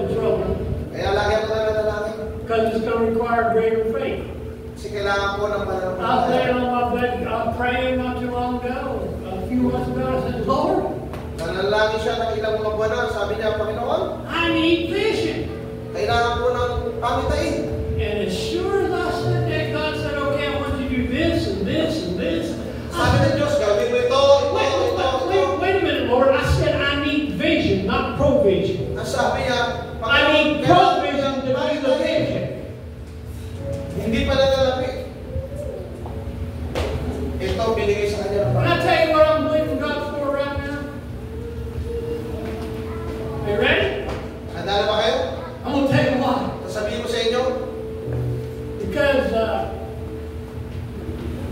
kailangan po ng I was pananampalataya. laying on my bed, praying not too long ago. A few months ago, I said, Lord, Nanalangin siya ng ilang mga buwan na, sabi niya, Panginoon, I need vision. kailangan po ng pamitain. And as sure as I said that, God said, okay, I want you to do this and this and this. Sabi ng Diyos, gawin mo ito, Wait a minute, Lord. I said I need vision, not provision. Ang sabi niya, I need provision to do the vision. Hindi pala nalapi. Ito, binigay sa kanya ng Can I Panginoon. tell you what I'm believing God for right now? Are you ready? Handa na ba kayo? I'm going to tell you why. Sasabihin ko sa inyo, Because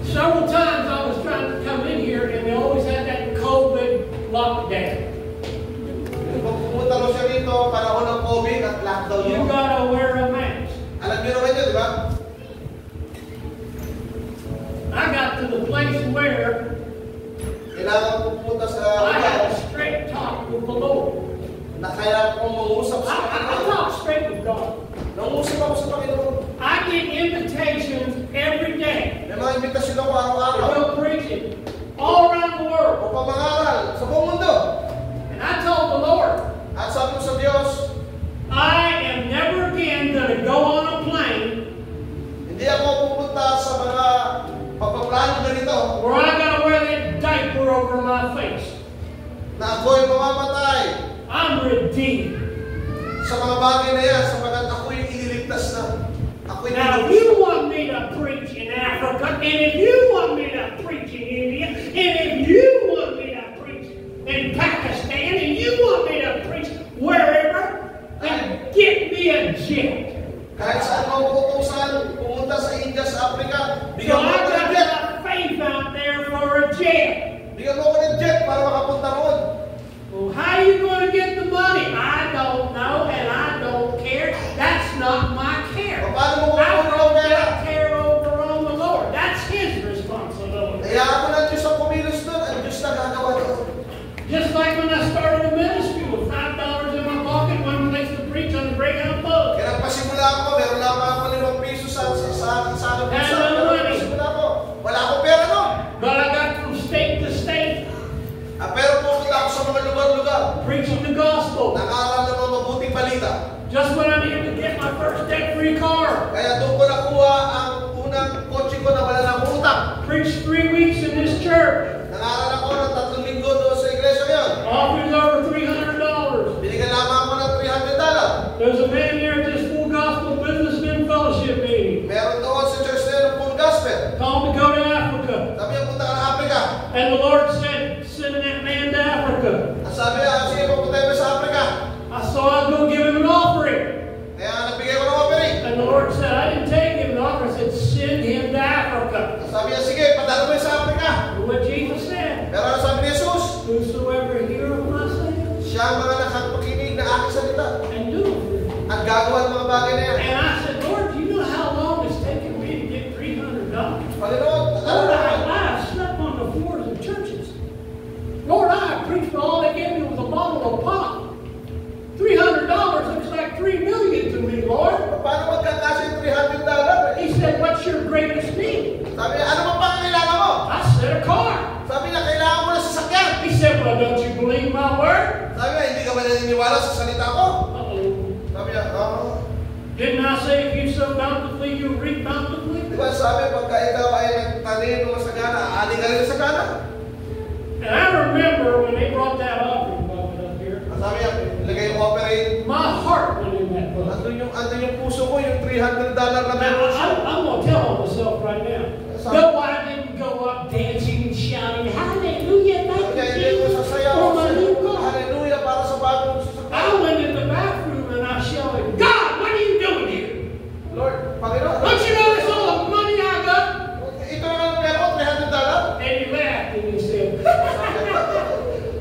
several times I was trying to come in here and they always had that COVID lockdown. kung pumunta ko siya rito, panahon ng COVID at lockdown You yun. got to wear a mask. Alam niyo naman yun, di ba? I got to the place where Kailangan ko pumunta sa I had lugar a straight talk with the Lord. na kaya kong mangusap sa I Panginoon. talk straight with God. Nangusap ako sa Panginoon. I get invitations every day May mga imbitasyon ako to araw-araw. go preaching all around the world. O pamangaral sa buong mundo. And I told the Lord, At sabi ko sa Diyos, I am never again going to go on a plane hindi ako pupunta sa mga pagpaplano ganito where I got to wear that diaper over my face. na ako'y mamamatay I'm redeemed. sa mga bagay na yan sapagat ako'y iniligtas na. Ako'y Now, if niligtas. you want me to preach in Africa, and if you want me to preach in India, and if you want me to preach in Pakistan, and you want me to preach wherever, then get me a jet. Kahit saan mo utusan, pumunta sa India, sa Africa, So bigyan mo I ko ng got jet. enough faith out there for a jet. Bigyan mo ko ng jet para makapunta roon. Well, how are you going to get the money? I don't know, and I don't care. That's not my care. Paano mo I kukunin ang put pera? that care over on the Lord. That's His responsibility. Kaya ako ng Diyos ang kumilos doon, ang Diyos na gagawa doon. Just like when I started a ministry with $5 in my pocket, one place to preach on the Greyhound Bus. Kaya nagpasimula ako, meron lang ako limang piso sa aking Had pusa. no Pero money. nagpasimula ako, wala akong pera noon. But I got from state to state Pero pumunta ako sa mga lugar-lugar. preaching the gospel. Nakaral ng mga mabuting balita. Just when I needed to get my first debt-free car. Kaya doon ko nakuha ang unang kotse ko na wala ng utang. Preached 3 weeks in this church. Nangaral ako ng 3 linggo doon sa iglesia ngayon. Offerings over $300. Binigyan lamang ako ng $300. There's a man here at this Full Gospel Businessmen Fellowship meeting. Meron doon sa church na yun ng full gospel. Told me to go to Africa. Sabi niya, punta ka ng Africa. And the Lord said, send that man to Africa. At sabi niya, sige, pupunta mo sa Africa. I saw I was going to give him an offering. Kaya nagbigay ko ng offering. And the Lord said, I didn't take him an offering. I said, send him to Africa. At sabi niya, sige, padala mo yun sa Africa. And what Jesus said, Pero ano sabi ni Jesus? whosoever heareth my saying Siya ang mga nakapakinig na aking salita. and doeth them. At gagawa ng mga bagay na yan. And I said, Lord, do you know how long it's taken me to get $300? Panginoon, Lord, I slept on the floors of churches. Lord, I preached, but all they gave me was a bottle of pop. $300 looks like $3 million to me, Lord. paano magkakasya yung $300? He said, what's your greatest need? Sabi niya, ano bang pangangailangan mo? I said, a car. Sabi niya, kailangan mo na sasakyan. He said, well, don't you believe my word? Sabi niya, hindi ka ba naniniwala sa salita ko? Uh-oh. Sabi niya, oo. Didn't I say if you sow bountifully, you reap bountifully? Di ba sabi, pagka ikaw ay nagtanim ng masagana, aali ka rin sa sagana. And I remember when they brought that offering bucket up here, Sabi niya, ilagay yung offering. my heart went in that bucket. Andun yung puso ko, yung $300 na Now, meron siya. I'm going to tell on myself right now. No, I didn't go up dancing and shouting, hallelujah, Sabi niya, thank hindi you, ko Jesus, sasayaw. for my new car. Hallelujah, para sa bagong sasakyan. I went in the bathroom and I shouted, God, what are you doing here? Lord, Panginoon, Don't you notice all the money I got? ito naman ang meron ko, $300. And he laughed and he said,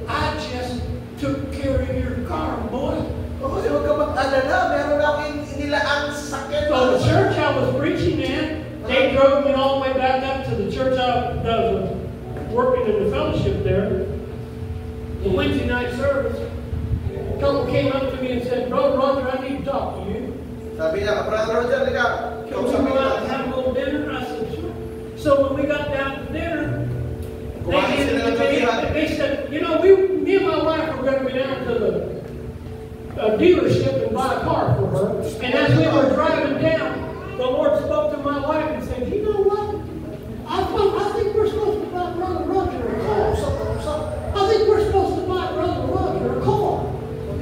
I just took care of your car, boy. Oo, huwag ka mag-alala, meron ako inilaan sa sakyan. So the church I was preaching in, they drove me all the way back up to the church I was working in the fellowship there. The Wednesday night service, a couple came up to me and said, Brother Roger, I need to talk to you. Sabi niya, Brother Roger, liga, Can we go out and have a little dinner? I said, So when we got down to dinner, Kumain sila ng gabihan. they said, you know, me and my wife were going to be down to the dealership and buy a car for her. And as we were driving down, the Lord spoke to my wife and said, you know what? I think we're supposed to buy Brother Roger a car. I think we're supposed to buy Brother Roger a car.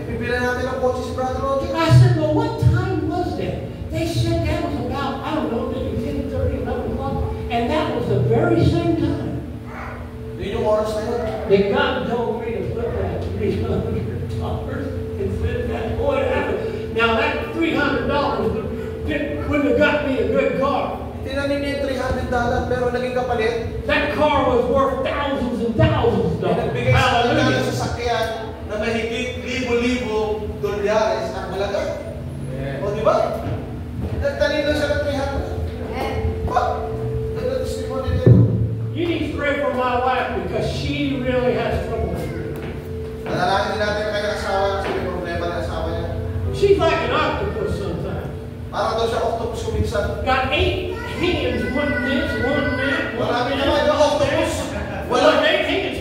Bibili natin ang kotse si Brother Roger. I said, well, what time was that? They said that was about, I don't know, maybe 10:30, 11 o'clock. And that was the very same time. Yun yung oras na yun. That God told me to put that $300 and send that boy out. Now that $300 wouldn't have got me a good car. Tinanin niya yung $300 pero naging kapalit. That car was worth thousands and thousands of dollars. Nagbigay sa kanila Hallelujah. ng sasakyan na mahigit libo-libo dolyares ang halaga. O di ba? Nagtanin lang siya ng $300. Ba? Nagtatestimony nito. You need to pray for my wife because she really has trouble. Nanalangin din natin kay asawa kasi may problema ng asawa niya. She's like an octopus sometimes. Parang daw siya octopus kuminsan. Got 8 hands, one this, one that. Marami naman yung octopus. Well, 8 hands.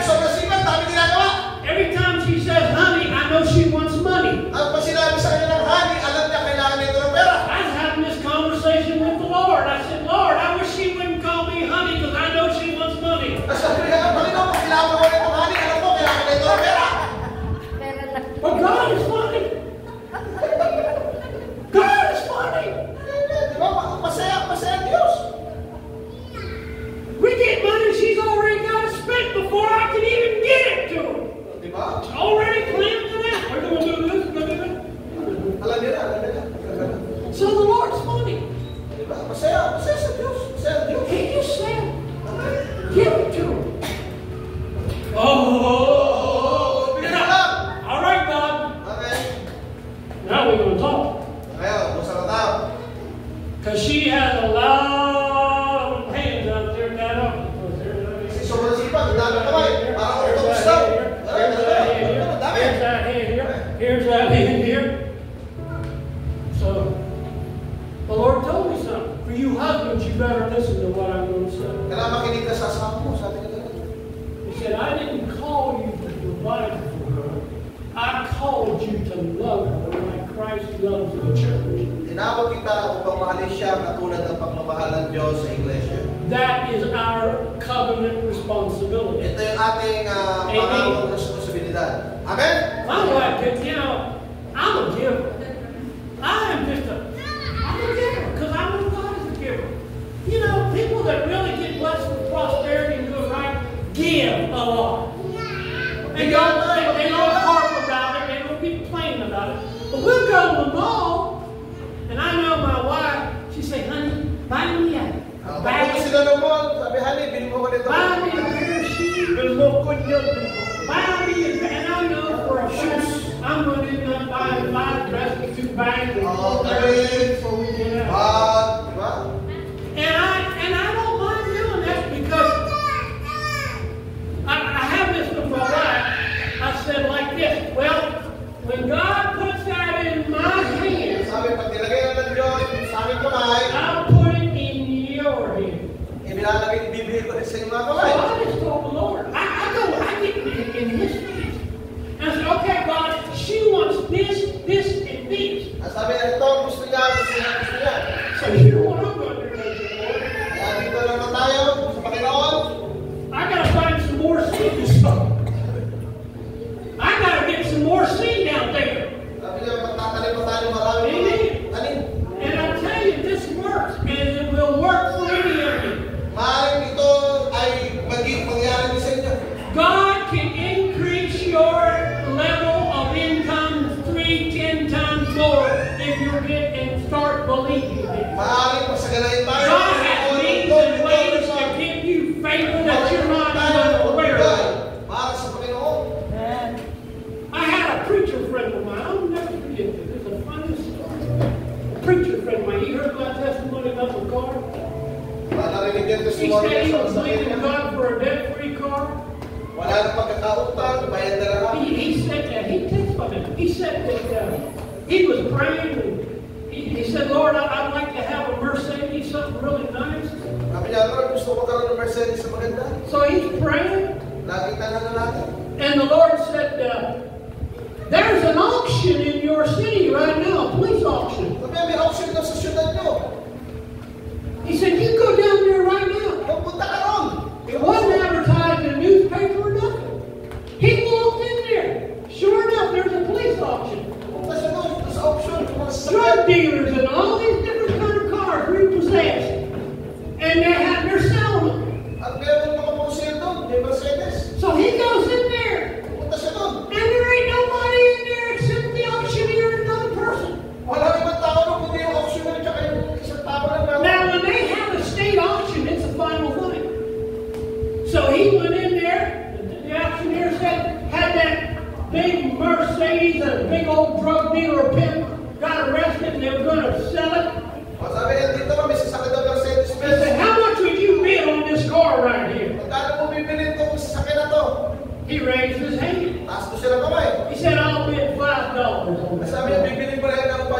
So nasipan, dami ginagawa. Every time she says, honey, I know she wants money. Ang pag sinabi sa kanya ng honey, alam niya kailangan nito ng pera. I was having this conversation with the Lord. I said, Lord, I wish she wouldn't call me honey because I know she wants money. Sabi niya, Panginoon, pag kailangan mo nito honey, alam mo, kailangan nito ng pera. But God is funny. God is funny. Di ba? Masaya ang Diyos. We get money she's already got it spent before I can even get it to her. Di ba? It's already planned for that. We're going to do this, we're going to do that. Alam niya na. So the Lord's funny. Di ba? Masaya sa Diyos. Masaya ang Diyos. He just said, give it to her. Oh, Bigyan mo lang. all right, God. Okay. Now we're going to talk. Ngayon, gusto na tayo. Because she has a lot of hands out there in that office. Kasi sobrang sipag, ang dami kamay. Parang octopus daw. Here's that hand here. Dami. Here's that hand here. Here's that hand here. So, the Lord told me something. For you husbands, you better listen to what I'm going to say. Kailangan makinig ka sa asawa mo. Sabi niya talaga. He said, I didn't call you to provide for her. I called you to love her like Christ loves the church. Tinawag kita upang mahalin siya katulad ng pagmamahal ng Diyos sa iglesia. That is our covenant responsibility. Ito yung ating pangawang responsibilidad. Amen? My wife, you know, I'm a giver. I'm a giver because I know God is a giver. You know, people that really get blessed with prosperity and do it right give a lot. They don't harp about it. They don't be plain about it. But we'll go to the mall, and I know my wife. She say, "Honey, buy me a bag. Pagpunta sila ng mall, sabi, honey, bili mo ko nito. Buy me a pair of shoes. Buy me a bag." And I know for a shoes, I'm going to end up buying 5 dresses, 2 bags, and 4 dresses before we get out. Diba? And I don't mind doing that because I have this with my wife. I said like this, well, when God puts that in my hands, Sabi, pag nilagay na ng Diyos sa aming kamay, I'll put it in your hand. ibilalagay, ibibigay ko rin sa inyong mga So kamay. I just told the Lord, I get in his hands. And I said, okay, God, she wants this, and this. Ang sabi na ito, gusto niya. So you know what I'm going to do, Lord? Kaya dito naman tayo, sa Panginoon. I got to find some more seed to sow. I got to get some more seed out there. Sabi niya, magtatanim pa tayo marami. Amen. Tanim. And I tell you, this works, and it will work for any of you. Maaaring ito ay maging mangyari din sa inyo. God can increase your level of income 3-10 times more if you get and start believing it. Maaaring pasaganayin tayo. God has means and ways to give you favor that you're not even aware of. Para sa Panginoon. I had a preacher friend of mine. I'll never forget this. It's a funny story. A preacher friend of mine. He heard my testimony about the car. Narinig din He testimony said he sa was believing God for a debt-free car. Wala na pagkakautang, bayad na lang. He said that. He testified. He said that he was praying. And he said, Lord, I'd like to have a Mercedes, something really nice. Sabi niya, Lord, gusto magkaroon ng Mercedes na maganda. So he's praying, Laging tanong natin. and the Lord said, there's an auction in your city right now, a police auction. Sabi, may auction daw sa syudad nyo. He said, you go down there right now. Magpunta ka ron. It wasn't advertised in a newspaper or nothing. He walked in there. Sure enough, there's a police auction. Pumunta siya doon sa auction. Drug dealers and all these different kind of cars repossessed. And they're selling them. At meron mga pusil doon, may Mercedes. So he goes in there. Pumunta siya doon. And there ain't nobody in there except the auctioneer and another person. Wala ibang tao doon, kundi yung auctioneer tsaka yung isang tao lang. Now, when they have a state auction, it's a final thing. So he went in there, and the auctioneer had that big Mercedes, a big old drug dealer pimp, got arrested, and they were going to sell it. O sabi niya, dito ba, may sasakit ng Mercedes They said, Benz. how much would you bid on this car right here? Magkano mo bibili itong sasakyan na to? He raised his hand. Taas ko siya ng kamay. He said, I'll bid $5 on this. Sabi niya, bibili mo lang ng $5.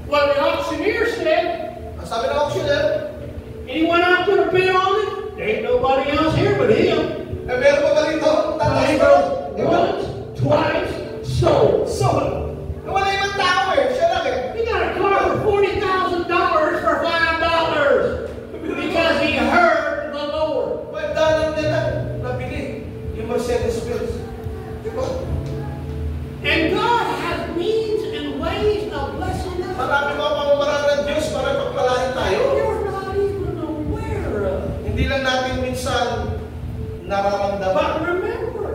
Well, the auctioneer said, Ang sabi ng auctioneer, anyone out there bid on it? There ain't nobody else here but him. eh meron pa ba rito? Tataas He ko. goes, once, twice, sold. So, wala ibang tao eh. Siya lang eh. He got a car for $40,000 for $5 because he heard the Lord. $5 nila nabili yung Mercedes Benz. Diba? And God has means and ways of blessing us. Marami mga pamamaraan ng Diyos para pagpalain tayo. You're not even aware of. Hindi lang natin minsan nararamdaman. But remember,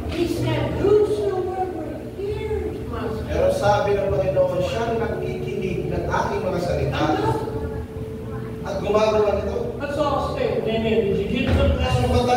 He said, whosoever hears my Pero sabi ng Panginoon, siyang nakikinig ng aking mga salita speech. at gumagawa nito. Let's all stand. Amen. Did you get something? Sumata